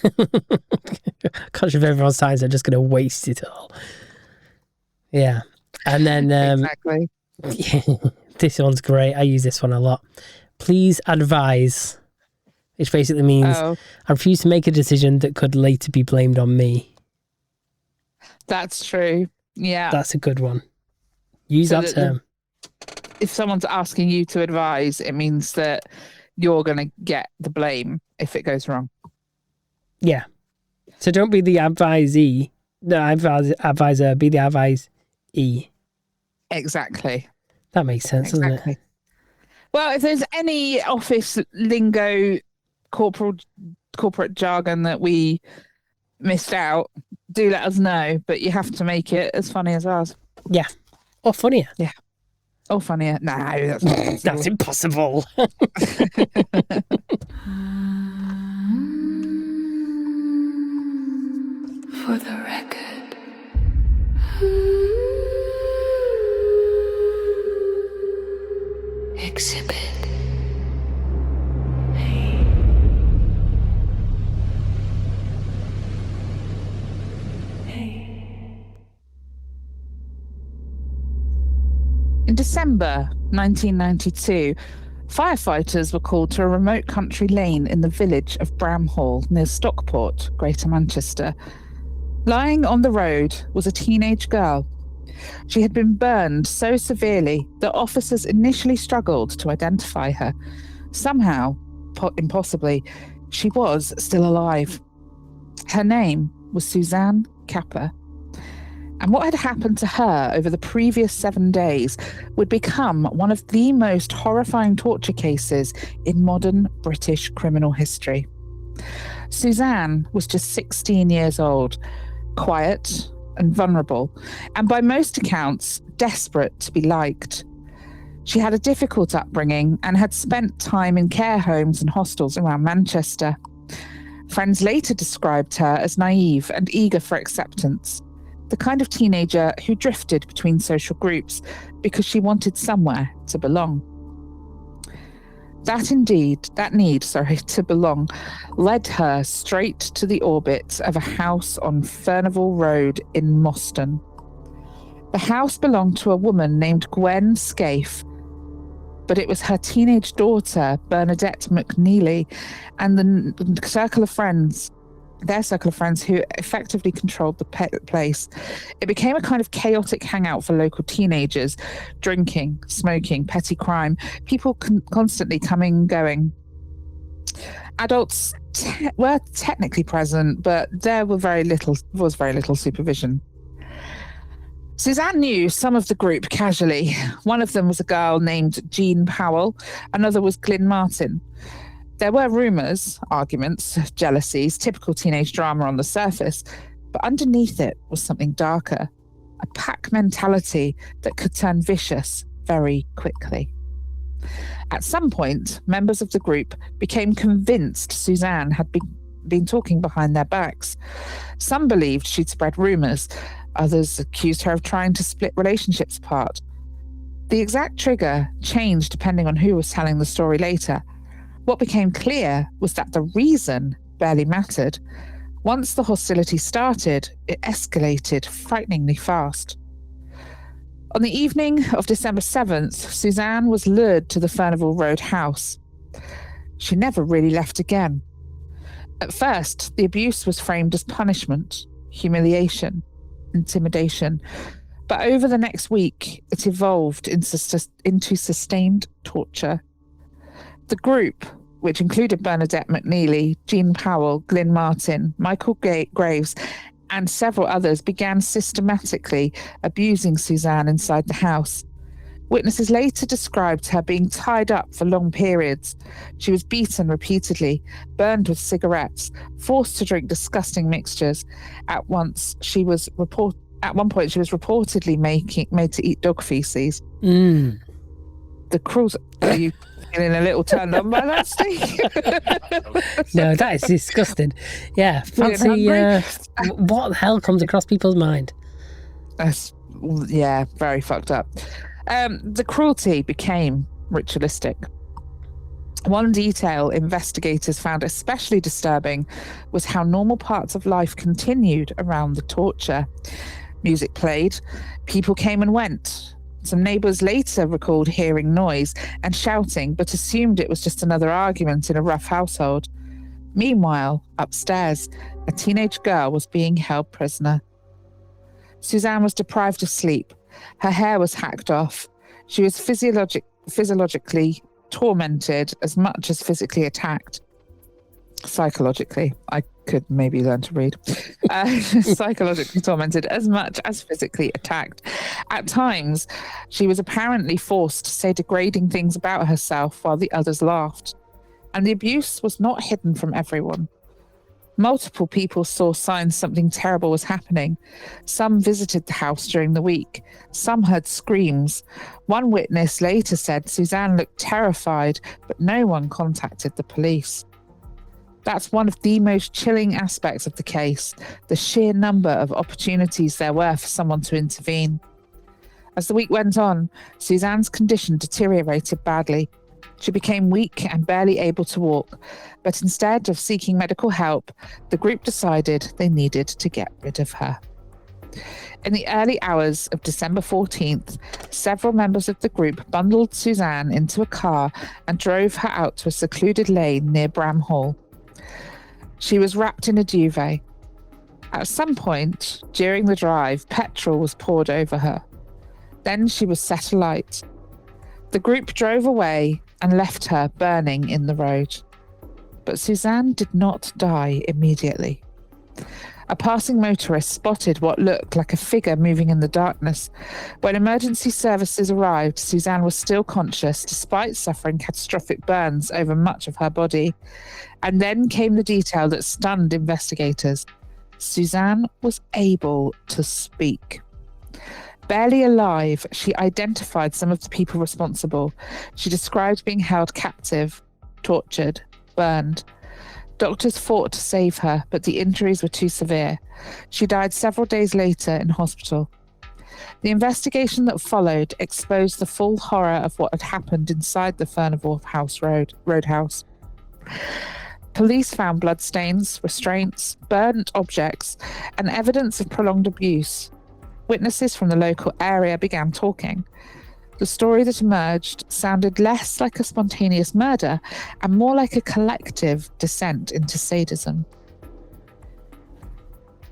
Conscious of everyone's time, so I'm just going to waste it all. Yeah. And then exactly. This one's great. I use this one a lot. Please advise, which basically means I refuse to make a decision that could later be blamed on me. That's true. Yeah. That's a good one. Use that term. If someone's asking you to advise, it means that you're going to get the blame if it goes wrong. Yeah. So don't be the advisee. No, advisor, be the advisee. Exactly. That makes sense, doesn't it? Well, if there's any office lingo, corporate jargon that we missed out, do let us know. But you have to make it as funny as ours. Yeah. Or funnier. Yeah. Or funnier. No, that's not possible. That's impossible. For the record. Exhibit. In December 1992, firefighters were called to a remote country lane in the village of Bramhall near Stockport, Greater Manchester. Lying on the road was a teenage girl. She had been burned so severely that officers initially struggled to identify her. Somehow, impossibly, she was still alive. Her name was Suzanne Capper. And what had happened to her over the previous 7 days would become one of the most horrifying torture cases in modern British criminal history. Suzanne was just 16 years old, quiet and vulnerable, and by most accounts, desperate to be liked. She had a difficult upbringing and had spent time in care homes and hostels around Manchester. Friends later described her as naive and eager for acceptance, the kind of teenager who drifted between social groups because she wanted somewhere to belong. That need to belong led her straight to the orbit of a house on Furnival Road in Moston. The house belonged to a woman named Gwen Scaife, but it was her teenage daughter, Bernadette McNeely, and their circle of friends who effectively controlled the place. It became a kind of chaotic hangout for local teenagers, drinking, smoking, petty crime, people constantly coming and going. Adults were technically present, but there was very little supervision. Suzanne knew some of the group casually. One of them was a girl named Jean Powell. Another was Glyn Martin. There were rumours, arguments, jealousies, typical teenage drama on the surface, but underneath it was something darker, a pack mentality that could turn vicious very quickly. At some point, members of the group became convinced Suzanne had been talking behind their backs. Some believed she'd spread rumours. Others accused her of trying to split relationships apart. The exact trigger changed depending on who was telling the story later. What became clear was that the reason barely mattered. Once the hostility started, it escalated frighteningly fast. On the evening of December 7th, Suzanne was lured to the Furnival Road house. She never really left again. At first, the abuse was framed as punishment, humiliation, intimidation. But over the next week, it evolved into sustained torture. The group, which included Bernadette McNeely, Jean Powell, Glyn Martin, Michael Graves, and several others, began systematically abusing Suzanne inside the house. Witnesses later described her being tied up for long periods. She was beaten repeatedly, burned with cigarettes, forced to drink disgusting mixtures. At one point, she was reportedly made to eat dog feces. The cruelty. Are you feeling a little turned on by that, Steve? No, that is disgusting. Yeah, fancy. What the hell comes across people's mind? Yeah, very fucked up. The cruelty became ritualistic. One detail investigators found especially disturbing was how normal parts of life continued around the torture. Music played, people came and went. Some neighbours later recalled hearing noise and shouting, but assumed it was just another argument in a rough household. Meanwhile, upstairs, a teenage girl was being held prisoner. Suzanne was deprived of sleep. Her hair was hacked off. She was physiologically tormented as much as physically attacked. Psychologically, I could maybe learn to read. Psychologically tormented as much as physically attacked. At times, she was apparently forced to say degrading things about herself while the others laughed. And the abuse was not hidden from everyone. Multiple people saw signs something terrible was happening. Some visited the house during the week. Some heard screams. One witness later said Suzanne looked terrified, but no one contacted the police. That's one of the most chilling aspects of the case, the sheer number of opportunities there were for someone to intervene. As the week went on, Suzanne's condition deteriorated badly. She became weak and barely able to walk, but instead of seeking medical help, the group decided they needed to get rid of her. In the early hours of December 14th, several members of the group bundled Suzanne into a car and drove her out to a secluded lane near Bramhall. She was wrapped in a duvet. At some point during the drive, petrol was poured over her. Then she was set alight. The group drove away and left her burning in the road. But Suzanne did not die immediately. A passing motorist spotted what looked like a figure moving in the darkness. When emergency services arrived, Suzanne was still conscious despite suffering catastrophic burns over much of her body. And then came the detail that stunned investigators. Suzanne was able to speak. Barely alive, she identified some of the people responsible. She described being held captive, tortured, burned. Doctors fought to save her, but the injuries were too severe. She died several days later in hospital. The investigation that followed exposed the full horror of what had happened inside the Furnival Roadhouse. Police found bloodstains, restraints, burnt objects, and evidence of prolonged abuse. Witnesses from the local area began talking. The story that emerged sounded less like a spontaneous murder and more like a collective descent into sadism.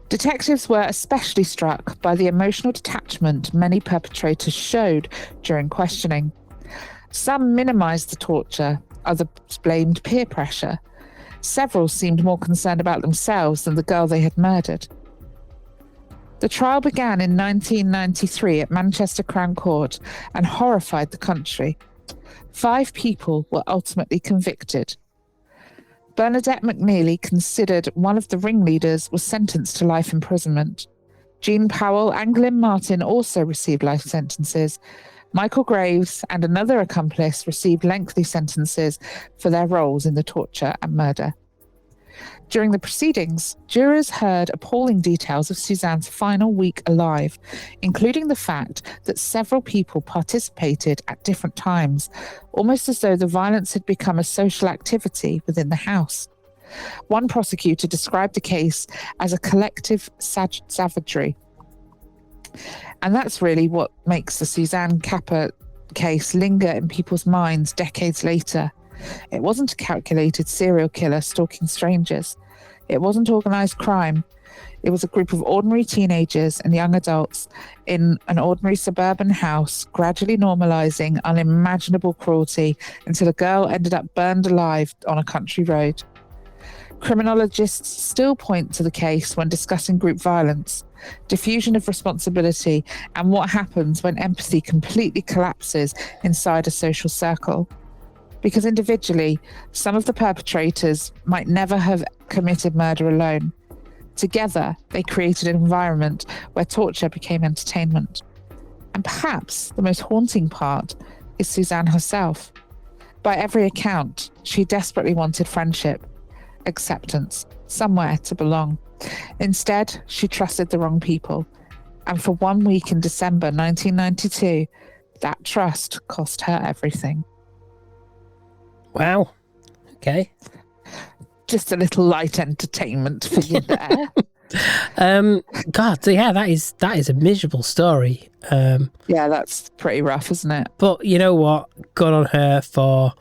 Detectives were especially struck by the emotional detachment many perpetrators showed during questioning. Some minimized the torture, others blamed peer pressure. Several seemed more concerned about themselves than the girl they had murdered. The trial began in 1993 at Manchester Crown Court and horrified the country. 5 people were ultimately convicted. Bernadette McNeely, considered one of the ringleaders, was sentenced to life imprisonment. Jean Powell and Glyn Martin also received life sentences. Michael Graves and another accomplice received lengthy sentences for their roles in the torture and murder. During the proceedings, jurors heard appalling details of Suzanne's final week alive, including the fact that several people participated at different times, almost as though the violence had become a social activity within the house. One prosecutor described the case as a collective savagery. And that's really what makes the Suzanne Capper case linger in people's minds decades later. It wasn't a calculated serial killer stalking strangers. It wasn't organised crime. It was a group of ordinary teenagers and young adults in an ordinary suburban house, gradually normalising unimaginable cruelty until a girl ended up burned alive on a country road. Criminologists still point to the case when discussing group violence, diffusion of responsibility, and what happens when empathy completely collapses inside a social circle. Because individually, some of the perpetrators might never have committed murder alone. Together, they created an environment where torture became entertainment. And perhaps the most haunting part is Suzanne herself. By every account, she desperately wanted friendship, acceptance, somewhere to belong. Instead, she trusted the wrong people. And for 1 week in December 1992, that trust cost her everything. Wow. Okay. Just a little light entertainment for you there. God, yeah, that is a miserable story. Yeah, that's pretty rough, isn't it? But you know what? Good on her for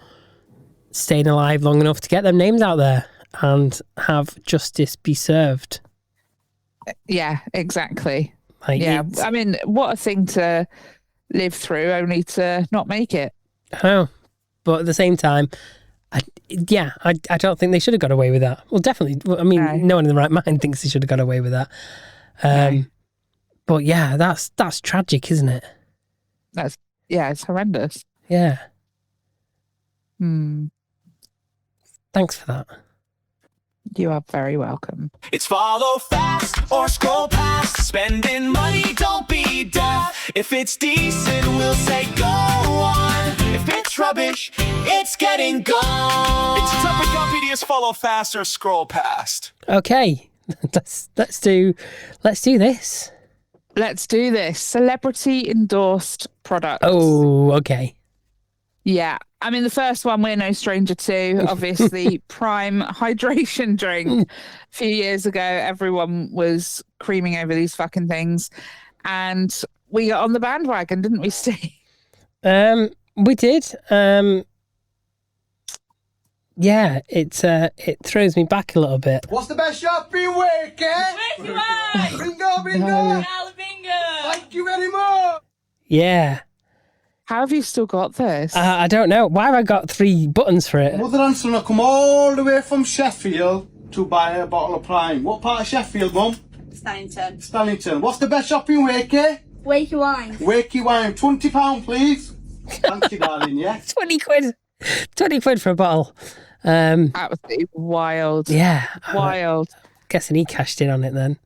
staying alive long enough to get them names out there and have justice be served. Yeah, exactly. Like, yeah, I mean, what a thing to live through, only to not make it. I know. But at the same time, I don't think they should have got away with that. Well, definitely. I mean, no one in the right mind thinks they should have got away with that. But yeah, that's tragic, isn't it? It's horrendous. Yeah. Thanks for that. You are very welcome. It's follow fast or scroll past. Spending money, don't be daft. If it's decent, we'll say go on. If it's rubbish, it's getting gone. It's Topicopedia's follow fast or scroll past. Okay, let's do this. Let's do this. Celebrity endorsed products. Oh, okay. Yeah. I mean, the first one we're no stranger to, obviously, Prime hydration drink. A few years ago, everyone was creaming over these fucking things. And we got on the bandwagon, didn't we, Steve? We did. Yeah, it throws me back a little bit. What's the best shopping week, eh? Bingo, bingo! Thank you very much! Yeah. How have you still got this? I don't know. Why have I got 3 buttons for it? Mother and son have come all the way from Sheffield to buy a bottle of Prime. What part of Sheffield, Mum? Stallington. What's the best shopping week, eh? Wakey wine. Wakey wine. £20, please. Thank you, darling, yeah? 20 quid. 20 quid for a bottle. Absolutely wild. Yeah. Wild. Guessing he cashed in on it then.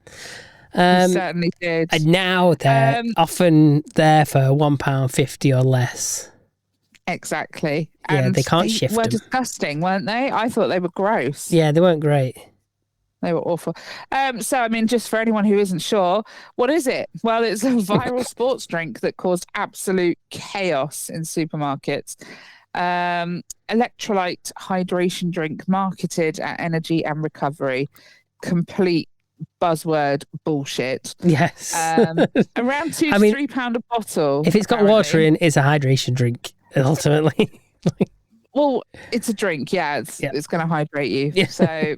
He certainly did. And now they're often there for £1.50 or less. Exactly. Yeah, and they can't shift them. Were them. disgusting, weren't they? I thought they were gross. Yeah, they weren't great. They were awful. So, I mean, just for anyone who isn't sure, what is it? Well, it's a viral sports drink that caused absolute chaos in supermarkets. Electrolyte hydration drink marketed at Energy and Recovery. Complete buzzword bullshit. Yes. Around £2 to £3 a bottle. If it's got water in, it's a hydration drink, ultimately. Well, it's a drink, yeah. It's going to hydrate you. Yeah. So,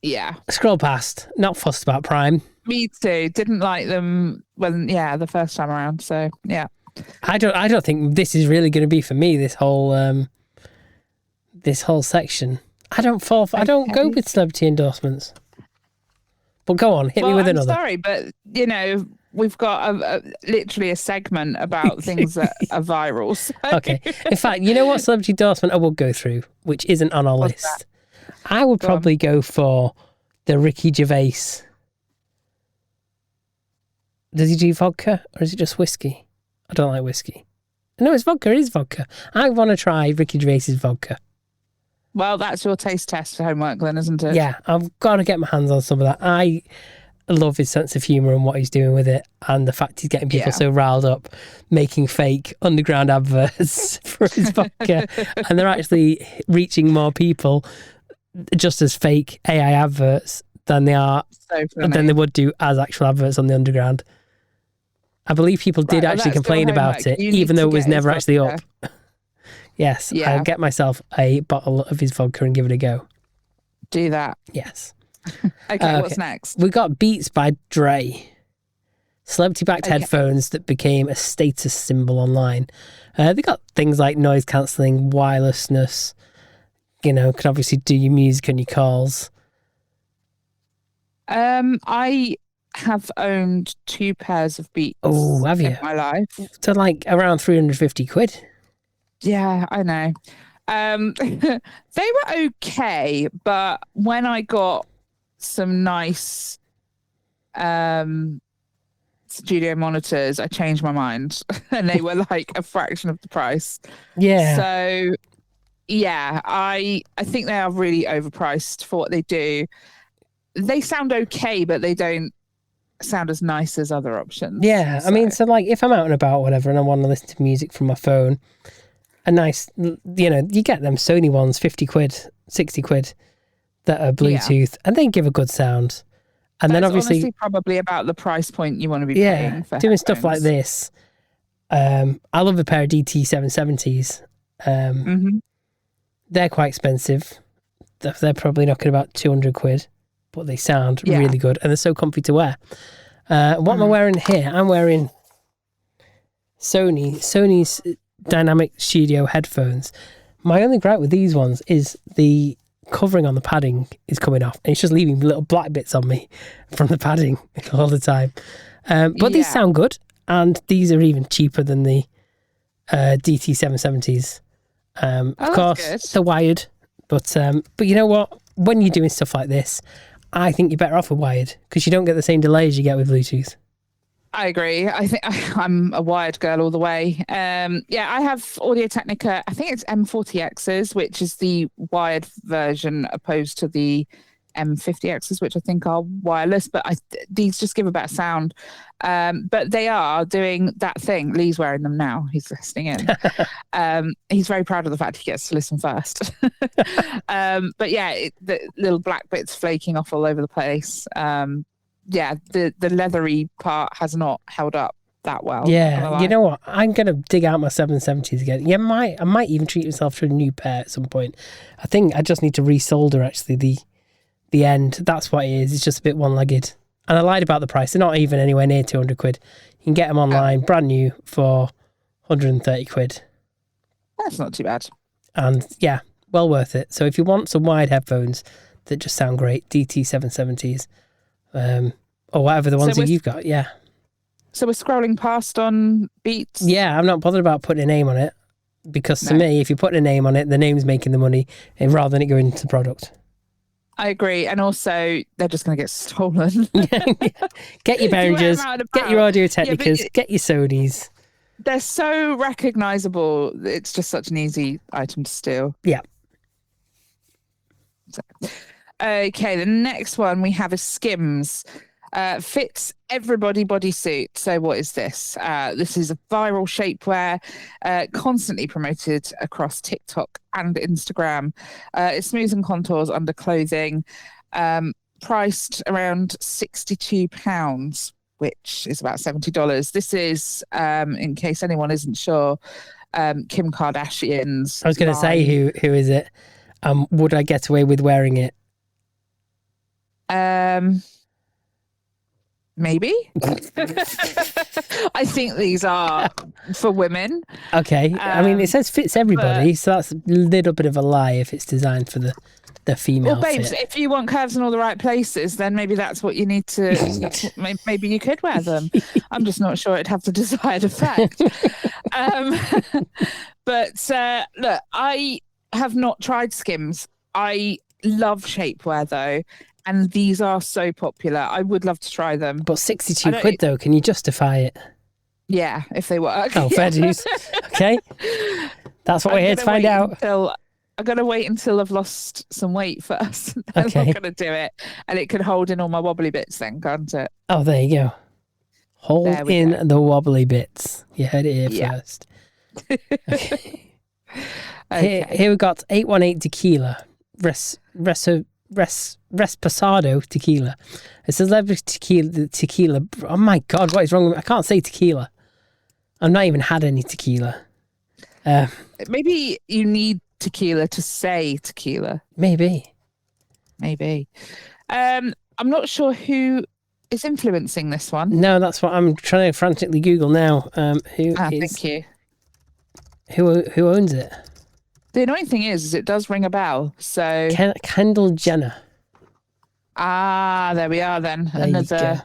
yeah. Scroll past. Not fussed about Prime. Me too. Didn't like them the first time around. So, yeah. I don't think this is really going to be for me, this whole section. I don't go with celebrity endorsements. But go on, hit me with another. Sorry, but we've got literally a segment about things that are viral. So. Okay. In fact, you know what celebrity endorsement I will go through, which isn't on our list? That? I would probably go for the Ricky Gervais. Does he do vodka or is it just whiskey? I don't like whiskey. No, it's vodka. It is vodka. I want to try Ricky Gervais's vodka. Well, that's your taste test homework then, isn't it? Yeah, I've got to get my hands on some of that. I love his sense of humour and what he's doing with it, and the fact he's getting people so riled up, making fake underground adverts for his vodka, and they're actually reaching more people just as fake AI adverts than they would do as actual adverts on the underground. I believe people did actually complain about it, even though it was never actually up. Yes, yeah. I'll get myself a bottle of his vodka and give it a go. Do that. Yes. Okay, what's next? We got Beats by Dre. Celebrity-backed headphones that became a status symbol online. They got things like noise cancelling, wirelessness, can obviously do your music and your calls. I have owned 2 pairs of Beats. Oh, have you? In my life. So like around 350 quid. Yeah, I know. They were okay, but when I got some nice studio monitors, I changed my mind and they were like a fraction of the price. Yeah. So yeah, I think they are really overpriced for what they do. They sound okay, but they don't sound as nice as other options. Yeah, I mean, so like if I'm out and about, whatever, and I want to listen to music from my phone, a nice, you get them Sony ones, 50 quid, 60 quid, that are Bluetooth, and they give a good sound. And then obviously honestly probably about the price point you want to be paying for doing headphones. stuff like this. I love a pair of DT770s. They're quite expensive. They're probably knocking about 200 quid, but they sound really good and they're so comfy to wear. What am I wearing here? I'm wearing Sony's Dynamic Studio headphones. My only gripe with these ones is the covering on the padding is coming off and it's just leaving little black bits on me from the padding all the time. But these sound good, and these are even cheaper than the DT770s. Of course, they're wired, but you know what? When you're doing stuff like this, I think you're better off with wired because you don't get the same delay as you get with Bluetooth. I agree. I think I'm a wired girl all the way. I have Audio-Technica, I think it's M40Xs, which is the wired version opposed to the M50Xs, which I think are wireless, but these just give a better sound. But they are doing that thing. Lee's wearing them now. He's listening in. He's very proud of the fact he gets to listen first. But yeah, the little black bits flaking off all over the place. The leathery part has not held up that well. Yeah, you know what? I'm going to dig out my 770s again. Yeah, I might even treat myself to a new pair at some point. I think I just need to resolder actually the end. That's what it is. It's just a bit one-legged. And I lied about the price. They're not even anywhere near 200 quid. You can get them online, brand new, for 130 quid. That's not too bad. And yeah, well worth it. So if you want some wide headphones that just sound great, DT770s, or whatever the ones that you've got, yeah. So we're scrolling past on Beats? Yeah, I'm not bothered about putting a name on it, because to me, if you put a name on it, the name's making the money rather than it going into the product. I agree. And also, they're just going to get stolen. Get your Behringers, get your Audio-Technicas, get your Sonys. They're so recognisable. It's just such an easy item to steal. Yeah. So, okay, the next one we have is Skims. Fits everybody bodysuit. So what is this? This is a viral shapewear, constantly promoted across TikTok and Instagram. It smooths and contours under clothing, priced around £62, which is about $70. This is, in case anyone isn't sure, Kim Kardashian's. I was going to say, who is it? Would I get away with wearing it? Maybe. I think these are for women. Okay. I mean, it says fits everybody, so that's a little bit of a lie if it's designed for the the female Well, babes, fit. if you want curves in all the right places, then maybe that's what you need to. Maybe you could wear them. I'm just not sure it'd have the desired effect. But look, I have not tried Skims. I love shapewear though, and these are so popular. I would love to try them. But 62 quid though, can you justify it? Yeah, if they work. Oh, fair dues. Okay. That's what we're here to find out. I'm going to wait until I've lost some weight first. Then Okay. I'm going to do it. And it could hold in all my wobbly bits then, can't it? Oh, there you go. Hold There we in go. the wobbly bits. You heard it here Yeah. first. Okay. Here we got 818 tequila. Resposado tequila. It says celebrity tequila. Oh my God, what is wrong with me? I can't say tequila. I've not even had any tequila. Maybe you need tequila to say tequila. Maybe. I'm not sure who is influencing this one. No, that's what I'm trying to frantically Google now. Thank you. Who owns it? The annoying thing is it does ring a bell. So Kendall Jenner. there we are then. There you Another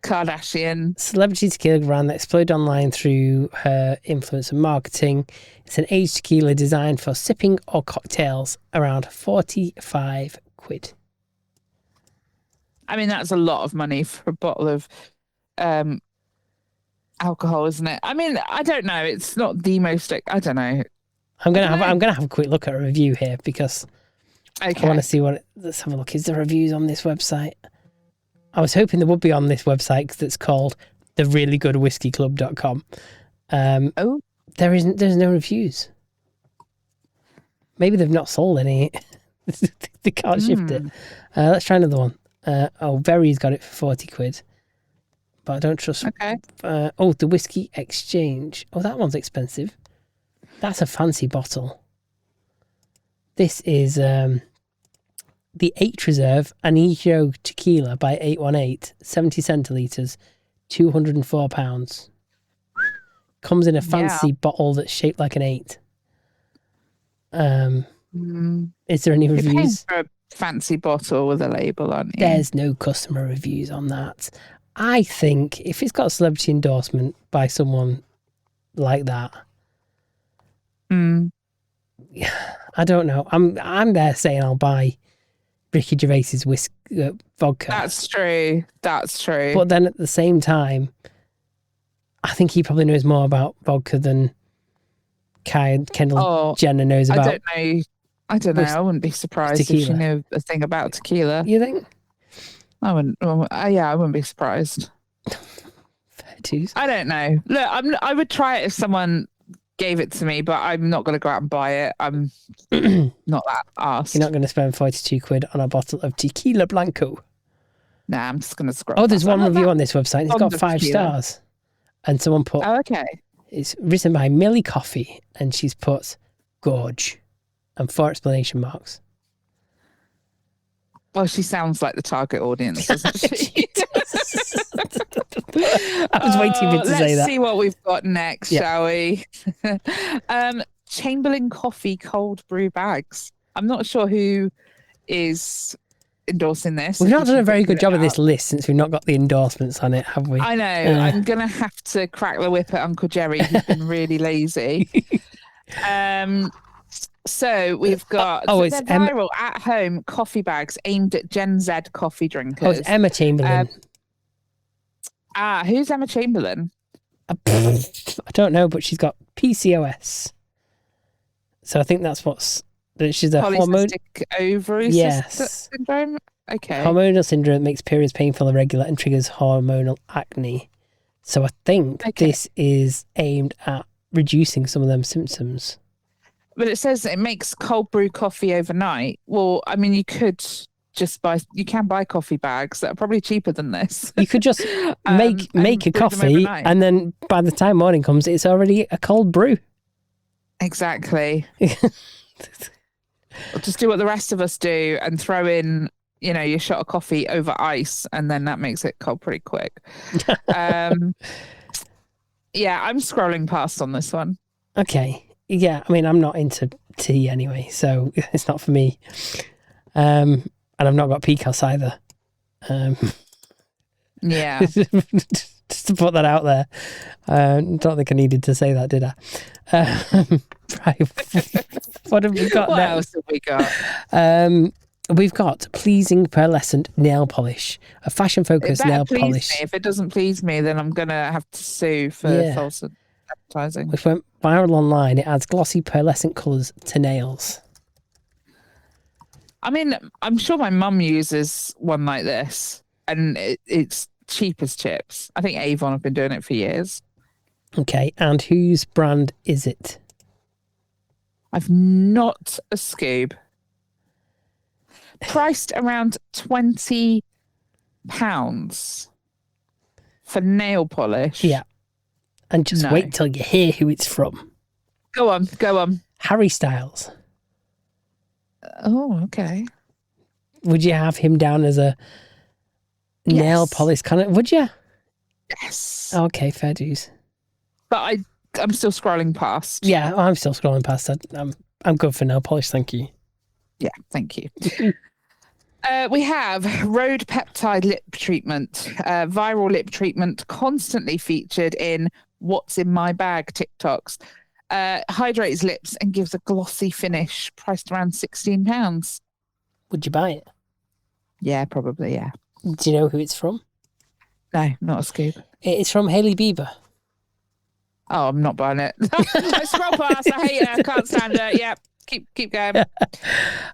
Kardashian. Celebrity tequila brand that exploded online through her influence and marketing. It's an aged tequila designed for sipping or cocktails, around 45 quid. I mean, that's a lot of money for a bottle of alcohol, isn't it? I mean, I don't know. It's not the most. I don't know. I'm gonna have a quick look at a review here because I want to see let's have a look. Is there reviews on this website? I was hoping there would be on this website because it's called thereallygoodwhiskeyclub.com. There's no reviews. Maybe they've not sold any. They can't shift it. Let's try another one. Very's got it for 40 quid. But I don't trust. Okay. The Whiskey Exchange. Oh, that one's expensive. That's a fancy bottle. This is the 8 Reserve Anijo Tequila by 818, 70 centilitres, £204. Comes in a fancy bottle that's shaped like an 8. Is there any You're paying reviews? for a fancy bottle with a label on it. There's no customer reviews on that. I think if it's got a celebrity endorsement by someone like that, I don't know. I'm there saying I'll buy Ricky Gervais's vodka. That's true. But then at the same time, I think he probably knows more about vodka than Kendall Jenner knows about. I don't know. I wouldn't be surprised if she knew a thing about tequila. You think? I wouldn't. I wouldn't be surprised. Fair dues. I don't know. Look, I would try it if someone gave it to me, but I'm not going to go out and buy it. I'm not that arsed. You're not going to spend 42 quid on a bottle of tequila blanco. Nah, I'm just going to scroll. Oh, there's one review on this website. It's got 5 stars. And someone put... Oh, okay. It's written by Millie Coffee, and she's put gorge and 4 exclamation marks. Well, she sounds like the target audience, doesn't she? I was waiting for you to say that. Let's see what we've got next, shall we? Chamberlain Coffee cold brew bags. I'm not sure who is endorsing this. We've not done a very good job of this list since we've not got the endorsements on it, have we? I know. I'm going to have to crack the whip at Uncle Jerry, who's been really lazy. So we've got it's viral at-home coffee bags aimed at Gen Z coffee drinkers. Oh, it's Emma Chamberlain. Who's Emma Chamberlain? I don't know, but she's got PCOS. So I think that's she's a polycystic ovary syndrome. Okay. Hormonal syndrome makes periods painful, irregular, and triggers hormonal acne. So I think this is aimed at reducing some of them symptoms. But it says it makes cold brew coffee overnight. Well, I mean, you could just you can buy coffee bags that are probably cheaper than this. You could just make a coffee, and then by the time morning comes, it's already a cold brew. Exactly. Just do what the rest of us do and throw in, your shot of coffee over ice, and then that makes it cold pretty quick. I'm scrolling past on this one. Okay. Yeah, I mean, I'm not into tea anyway, so it's not for me. And I've not got PCOS either. Yeah. Just to put that out there. Don't think I needed to say that, did I? Right. What have we got What now? else have we got? We've got pleasing pearlescent nail polish, a fashion-focused nail polish. Me. If it doesn't please me, then I'm going to have to sue for false advertising. Which went viral online. It adds glossy pearlescent colours to nails. I mean, I'm sure my mum uses one like this, and it's cheap as chips. I think Avon have been doing it for years. Okay, and whose brand is it? I've not a Scoob. Priced around £20 for nail polish. Yeah. And just No. wait till you hear who it's from. Go on. Harry Styles. Oh, okay. Would you have him down as a nail polish kind of? Would you? Yes. Okay, fair dues. But I'm still scrolling past. Yeah, I'm still scrolling past that. I'm good for nail polish, thank you. Yeah, thank you. We have Road Peptide Lip Treatment, viral lip treatment constantly featured in What's in My Bag TikToks. Hydrates lips and gives a glossy finish, priced around £16. Would you buy it? Yeah, probably, yeah. Do you know who it's from? No, not a Scoop. It's from Hailey Bieber. Oh, I'm not buying it. I scroll past, I hate her, can't stand her. Yeah, keep going.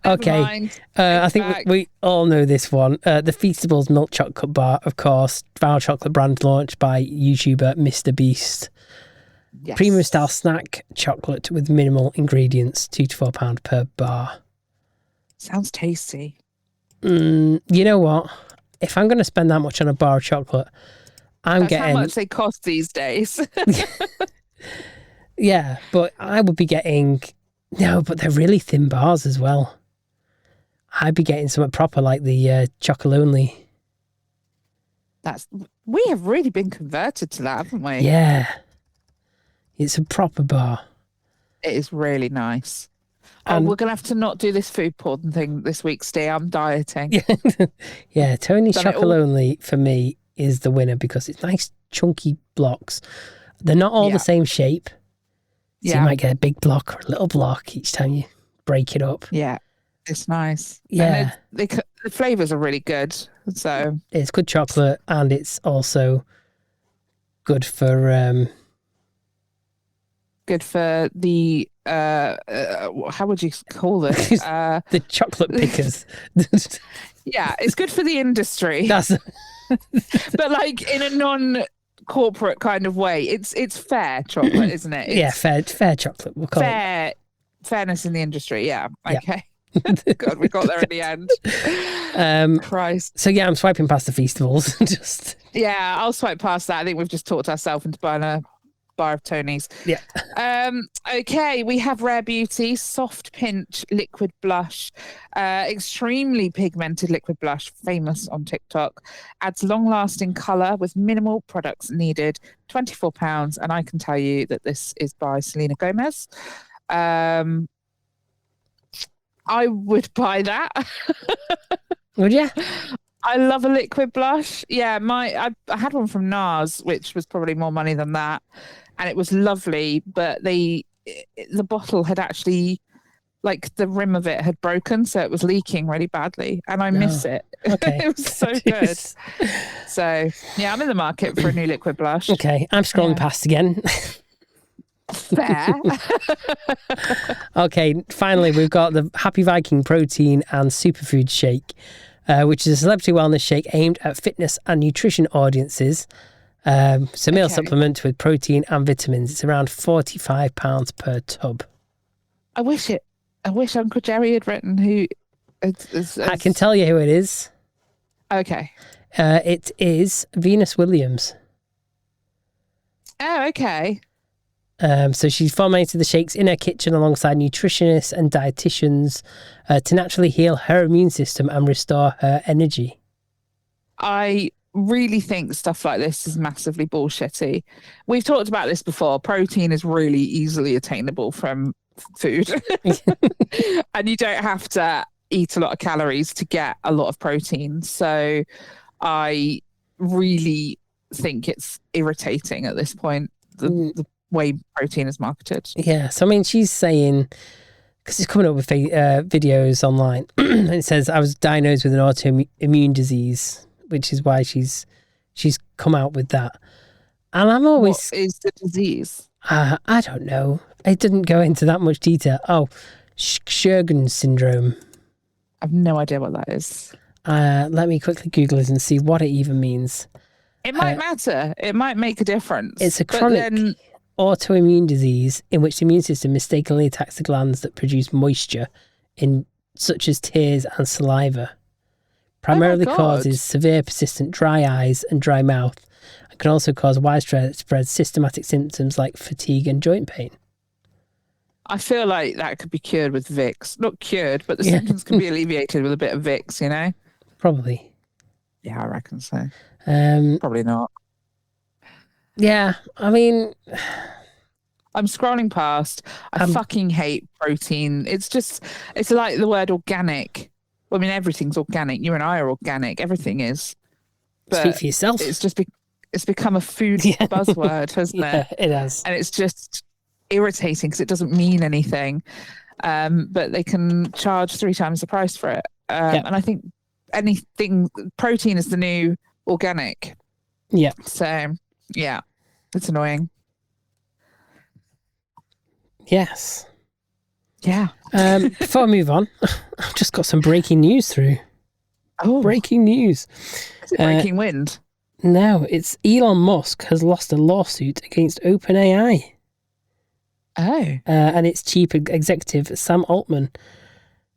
Okay. I think we all know this one. The Feastables milk chocolate bar, of course, viral chocolate brand launched by YouTuber Mr. Beast. Yes. Premium style snack chocolate with minimal ingredients, £2 to £4 per bar. Sounds tasty. You know what? If I'm going to spend that much on a bar of chocolate, That's how much they cost these days. Yeah, but I would be getting... No, but they're really thin bars as well. I'd be getting something proper like the Chocolonely. We have really been converted to that, haven't we? Yeah. It's a proper bar. It is really nice. And we're going to have to not do this food porn thing this week, Steve. I'm dieting. yeah, Tony's Done it all. Chocolonely for me is the winner because it's nice chunky blocks. They're not all the same shape. So you might get a big block or a little block each time you break it up. Yeah, it's nice. Yeah. And the flavours are really good. So It's good chocolate and it's also good for... good for the how would you call this? the chocolate pickers. Yeah, it's good for the industry. That's But like in a non-corporate kind of way. It's fair chocolate, isn't it? It's fair chocolate. We'll call it. Fairness in the industry. Yeah. Yeah. Okay. God, we got there in the end. Christ. So yeah, I'm swiping past the Feastables. Just Yeah, I'll swipe past that. I think we've just talked ourselves into buying a bar of Tony's. yeah. Okay, we have Rare Beauty Soft Pinch Liquid Blush, extremely pigmented liquid blush, famous on TikTok. Adds long-lasting colour with minimal products needed. £24, and I can tell you that this is by Selena Gomez. I would buy that. Would you? I love a liquid blush. Yeah, I had one from NARS, which was probably more money than that, and it was lovely. But the bottle had actually, like, the rim of it had broken, so it was leaking really badly, and I miss it. Okay. It was so good. So yeah, I'm in the market for a new liquid blush. Okay, I'm scrolling past again. Fair. Okay, finally we've got the Happy Viking protein and superfood shake, which is a celebrity wellness shake aimed at fitness and nutrition audiences. It's a meal supplement with protein and vitamins. It's around £45 per tub. I wish Uncle Jerry had written who. I can tell you who it is. Okay. It is Venus Williams. Oh, okay. So she's formulated the shakes in her kitchen alongside nutritionists and dietitians to naturally heal her immune system and restore her energy. I really think stuff like this is massively bullshitty. We've talked about this before. Protein is really easily attainable from food. And you don't have to eat a lot of calories to get a lot of protein. So I really think it's irritating at this point, the way protein is marketed. Yeah. So, I mean, she's saying, because it's coming up with videos online, and it says, I was diagnosed with an autoimmune disease, which is why she's come out with that. And I'm always... What is the disease? I don't know. It didn't go into that much detail. Oh, Sjogren's syndrome. I've no idea what that is. Let me quickly Google it and see what it even means. It might matter. It might make a difference. It's a chronic autoimmune disease in which the immune system mistakenly attacks the glands that produce moisture, such as tears and saliva. Primarily causes severe persistent dry eyes and dry mouth, and can also cause widespread systematic symptoms like fatigue and joint pain. I feel like that could be cured with Vicks. Not cured, but the symptoms can be alleviated with a bit of Vicks, you know? Probably. Yeah, I reckon so. Probably not. Yeah, I mean... I'm scrolling past. I fucking hate protein. It's like the word organic. Well, I mean, everything's organic. You and I are organic. Everything is. But speak for yourself. It's just it's become a food buzzword, hasn't it? It has. And it's just irritating because it doesn't mean anything. But they can charge 3 times the price for it. And I think protein is the new organic. Yeah. So, yeah, it's annoying. Yes. Yeah. Before I move on, I've just got some breaking news through. Oh. Breaking news. Is it breaking wind? No, it's Elon Musk has lost a lawsuit against OpenAI. Oh. And its chief executive, Sam Altman.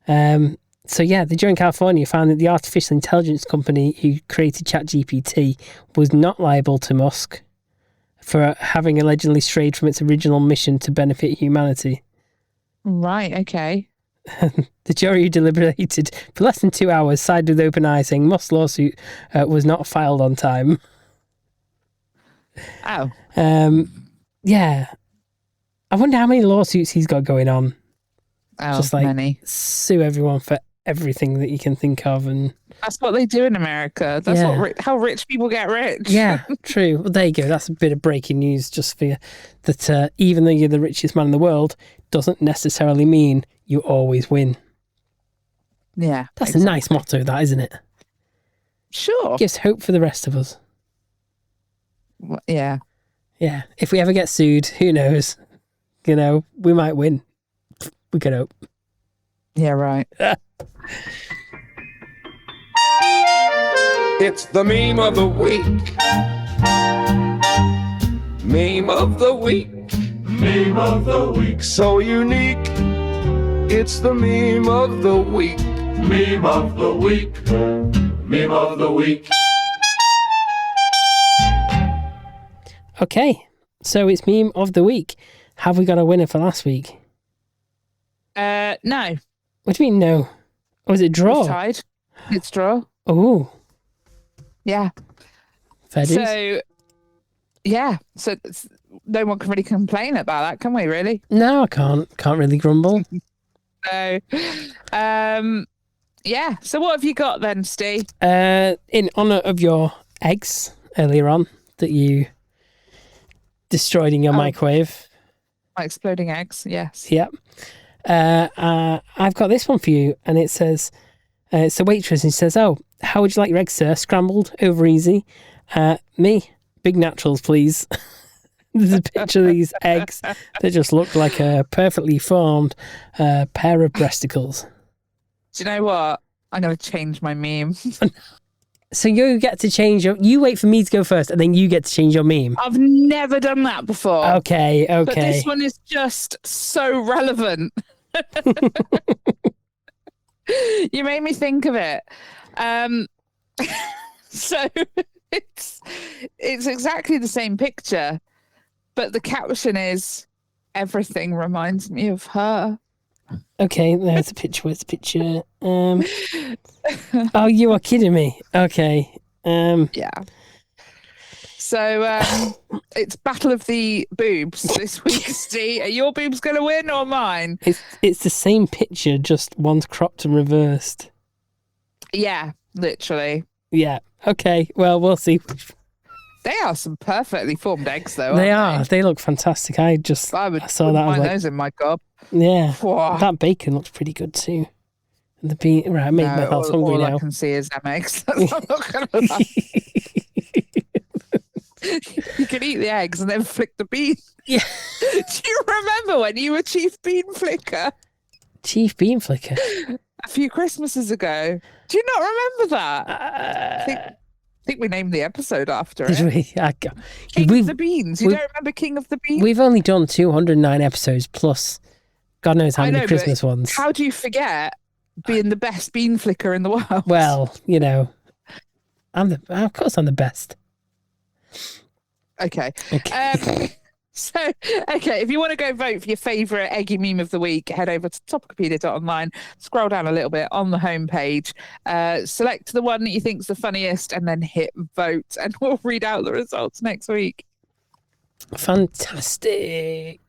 So yeah, the jury in California found that the artificial intelligence company who created ChatGPT was not liable to Musk for having allegedly strayed from its original mission to benefit humanity. Right, okay. The jury, who deliberated for less than 2 hours, sided with OpenAI, saying Musk's lawsuit was not filed on time. Oh. Yeah. I wonder how many lawsuits he's got going on. Oh, just like many. Sue everyone for everything that you can think of, and that's what they do in America. That's how rich people get rich. Yeah, true. Well, there you go. That's a bit of breaking news just for you. That even though you're the richest man in the world, doesn't necessarily mean you always win. Yeah, that's a nice motto, that, isn't it? Sure. Gives hope for the rest of us. Well, yeah. Yeah. If we ever get sued, who knows? You know, we might win. We could hope. Yeah, right. It's the meme of the week. Meme of the week. Meme of the week. So unique. It's the meme of the week. Meme of the week. Meme of the week. Okay, so it's meme of the week. Have we got a winner for last week? No. What do you mean no? Or is it draw? It's tied. It's draw. Oh. Yeah. Fair dues. So, yeah. So no one can really complain about that, can we, really? No, I can't. Can't really grumble. So, yeah. So what have you got then, Steve? In honour of your eggs earlier on that you destroyed in your microwave. My exploding eggs, yes. Yep. I've got this one for you, and it says, it's a waitress, and she says, "Oh, how would you like your eggs, sir? Scrambled, over easy? Me, big naturals, please." There's a picture of these eggs that just look like a perfectly formed pair of breasticles. Do you know what? I'm going to change my meme. So you get to change your... You wait for me to go first, and then you get to change your meme. I've never done that before. Okay. But this one is just so relevant. You made me think of it. So it's exactly the same picture, but the caption is, "Everything reminds me of her." Okay, there's a picture. Where's the picture? Oh, you are kidding me. Okay. Yeah. So it's Battle of the Boobs this week, Steve. Are your boobs going to win or mine? It's the same picture, just one's cropped and reversed. Yeah, literally. Yeah. Okay. Well, we'll see. They are some perfectly formed eggs, though. They aren't are. They look fantastic. I saw that. I was my like, nose in my gob. yeah. Whoa. That bacon looks pretty good too. And the bean. Right, I made myself hungry all now. I can see is them eggs. I'm not going to lie. You can eat the eggs and then flick the bean. Yeah. Do you remember when you were Chief Bean Flicker? Chief Bean Flicker? A few Christmases ago. Do you not remember that? I think we named the episode after it. King of the Beans. You don't remember King of the Beans? We've only done 209 episodes plus God knows how many Christmas ones. How do you forget being the best bean flicker in the world? Well, of course I'm the best. Okay. If you want to go vote for your favourite eggy meme of the week, head over to topicopedia.online, scroll down a little bit on the homepage, select the one that you think's the funniest, and then hit vote, and we'll read out the results next week. Fantastic.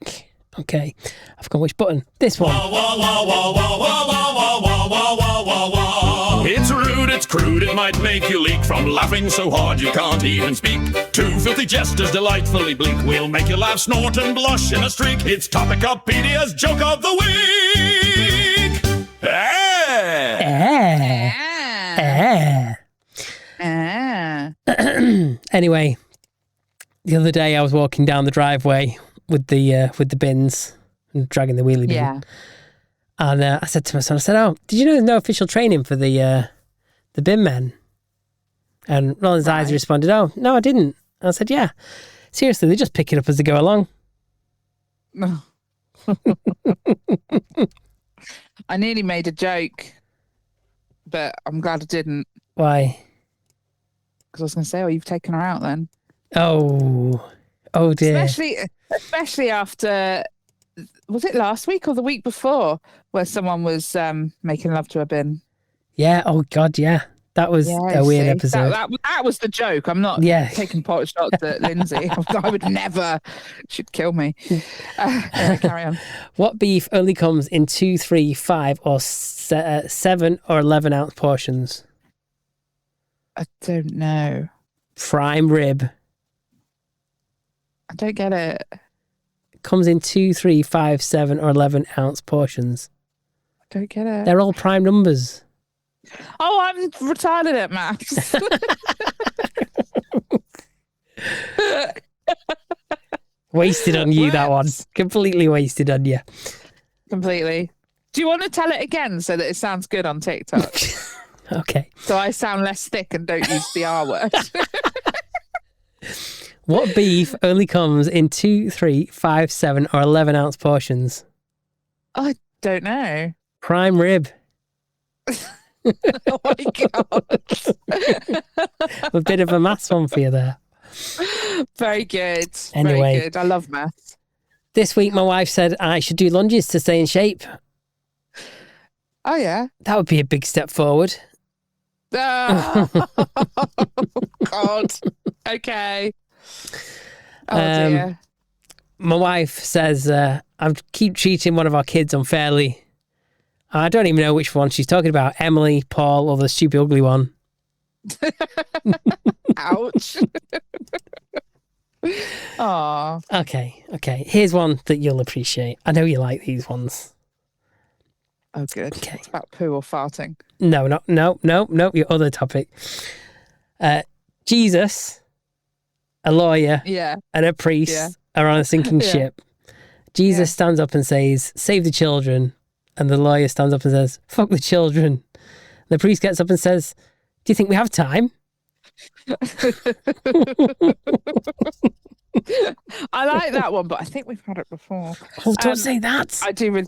Okay, I've forgotten which button. This one. It's rude, it's crude, it might make you leak from laughing so hard you can't even speak. Two filthy jesters delightfully bleak. We'll make you laugh, snort and blush in a streak. It's Topicopedia's Joke of the Week. Anyway, the other day I was walking down the driveway with the bins and dragging the wheelie bin. Yeah. And I said to my son, "Oh, did you know there's no official training for the bin men?" And rolling his eyes, he responded, "Oh, no, I didn't." And I said, "Yeah, seriously, they just pick it up as they go along." I nearly made a joke, but I'm glad I didn't. Why? Because I was going to say, you've taken her out then. Oh dear. Especially after, was it last week or the week before, where someone was making love to a bin? Yeah. Oh God, yeah. That was a weird episode. That was the joke. I'm not taking pot shots at Lindsay. I would never. She'd kill me. Carry on. What beef only comes in 2, 3, 5, or 7 or 11 ounce portions? I don't know. Prime rib. I don't get it. It comes in 2, 3, 5, 7, or 11 ounce portions. I don't get it. They're all prime numbers. Oh, I'm retarded at maths. Wasted on you, that one. Completely wasted on you. Completely. Do you want to tell it again so that it sounds good on TikTok? Okay. So I sound less thick and don't use the R word. What beef only comes in 2, 3, 5, 7, or 11 ounce portions? I don't know. Prime rib. Oh my God. A bit of a maths one for you there. Very good. Anyway. Very good. I love maths. This week, my wife said I should do lunges to stay in shape. Oh, yeah. That would be a big step forward. Oh, God. Okay. Oh, dear. My wife says I keep treating one of our kids unfairly. I don't even know which one she's talking about. Emily, Paul, or the stupid ugly one. Ouch. Aw. Okay. Here's one that you'll appreciate. I know you like these ones. Oh, good. Okay. It's about poo or farting. No, your other topic. Jesus, a lawyer, and a priest are on a sinking ship. Jesus stands up and says, "Save the children." And the lawyer stands up and says, "Fuck the children." The priest gets up and says, "Do you think we have time?" I like that one, but I think we've had it before. Oh, don't say that. I do.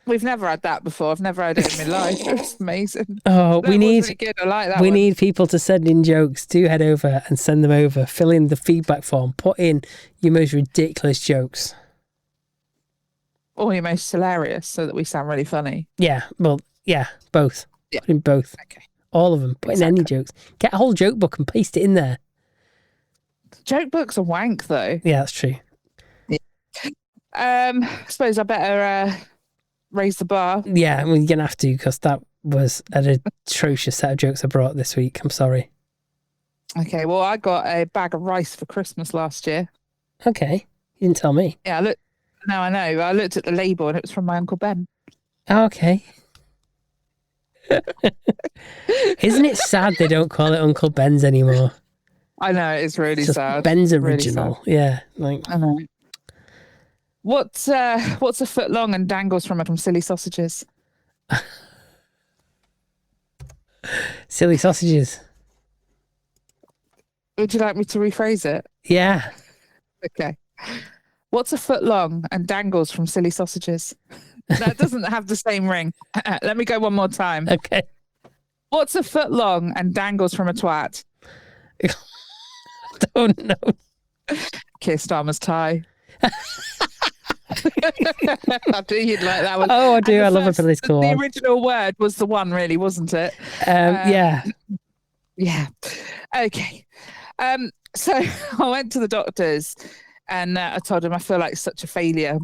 We've never had that before. I've never had it in my life. It's amazing. Oh, that was really good. I like that. We need people to send in jokes. Do head over and send them over. Fill in the feedback form. Put in your most ridiculous jokes. Or your most hilarious, so that we sound really funny. Yeah, well, yeah, both. Yeah. Put in both. Okay. All of them. Put in any jokes. Get a whole joke book and paste it in there. Joke books are wank, though. Yeah, that's true. I suppose I better raise the bar. Yeah, I mean, you're going to have to, because that was an atrocious set of jokes I brought this week. I'm sorry. Okay, well, I got a bag of rice for Christmas last year. Okay. You didn't tell me. Yeah, now I know. I looked at the label and it was from my Uncle Ben. Oh, okay. Isn't it sad they don't call it Uncle Ben's anymore? I know, it's really It's just sad. Ben's Really original. sad. Yeah. Like, I know. What's a foot long and dangles from silly sausages? silly sausages. Would you like me to rephrase it? Yeah. Okay. What's a foot long and dangles from silly sausages? That doesn't have the same ring. Let me go one more time. Okay. What's a foot long and dangles from a twat? Don't know. Keir Starmer's tie. I do. You'd like that one. Oh, I do. I love a The political one. original word was the one, really, wasn't it? Yeah. Yeah. Okay. So I went to the doctors and I told them I feel like such a failure.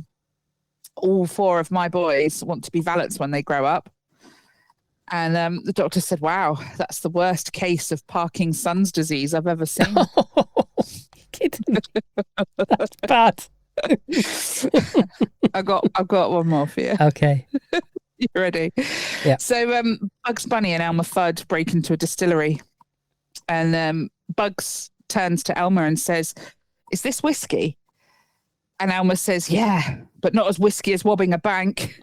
All 4 of my boys want to be valets when they grow up. And the doctor said, wow, that's the worst case of Parkinson's disease I've ever seen. You're kidding. That's bad. I've got one more for you. Okay. You ready? Yeah. So Bugs Bunny and Elmer Fudd break into a distillery. And Bugs turns to Elmer and says, is this whiskey? And Elmer says, yeah, but not as whiskey as robbing a bank.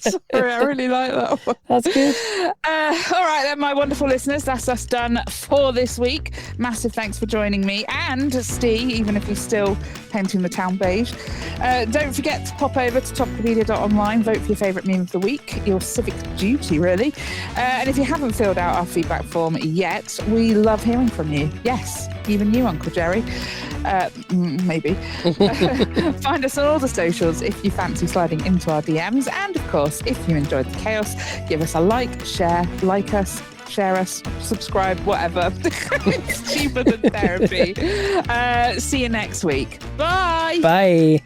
Sorry, I really like that one. That's good. All right, then, my wonderful listeners, that's us done for this week. Massive thanks for joining me and Steve, even if he's still painting the town beige. Don't forget to pop over to Topicopedia.online, vote for your favourite meme of the week, your civic duty, really. And if you haven't filled out our feedback form yet, we love hearing from you. Yes, even you, Uncle Jerry. Maybe. Find us on all the socials if you fancy sliding into our DMs. And of course, if you enjoyed the chaos, give us a like, share us, subscribe, whatever. It's cheaper than therapy. See you next week. Bye. Bye.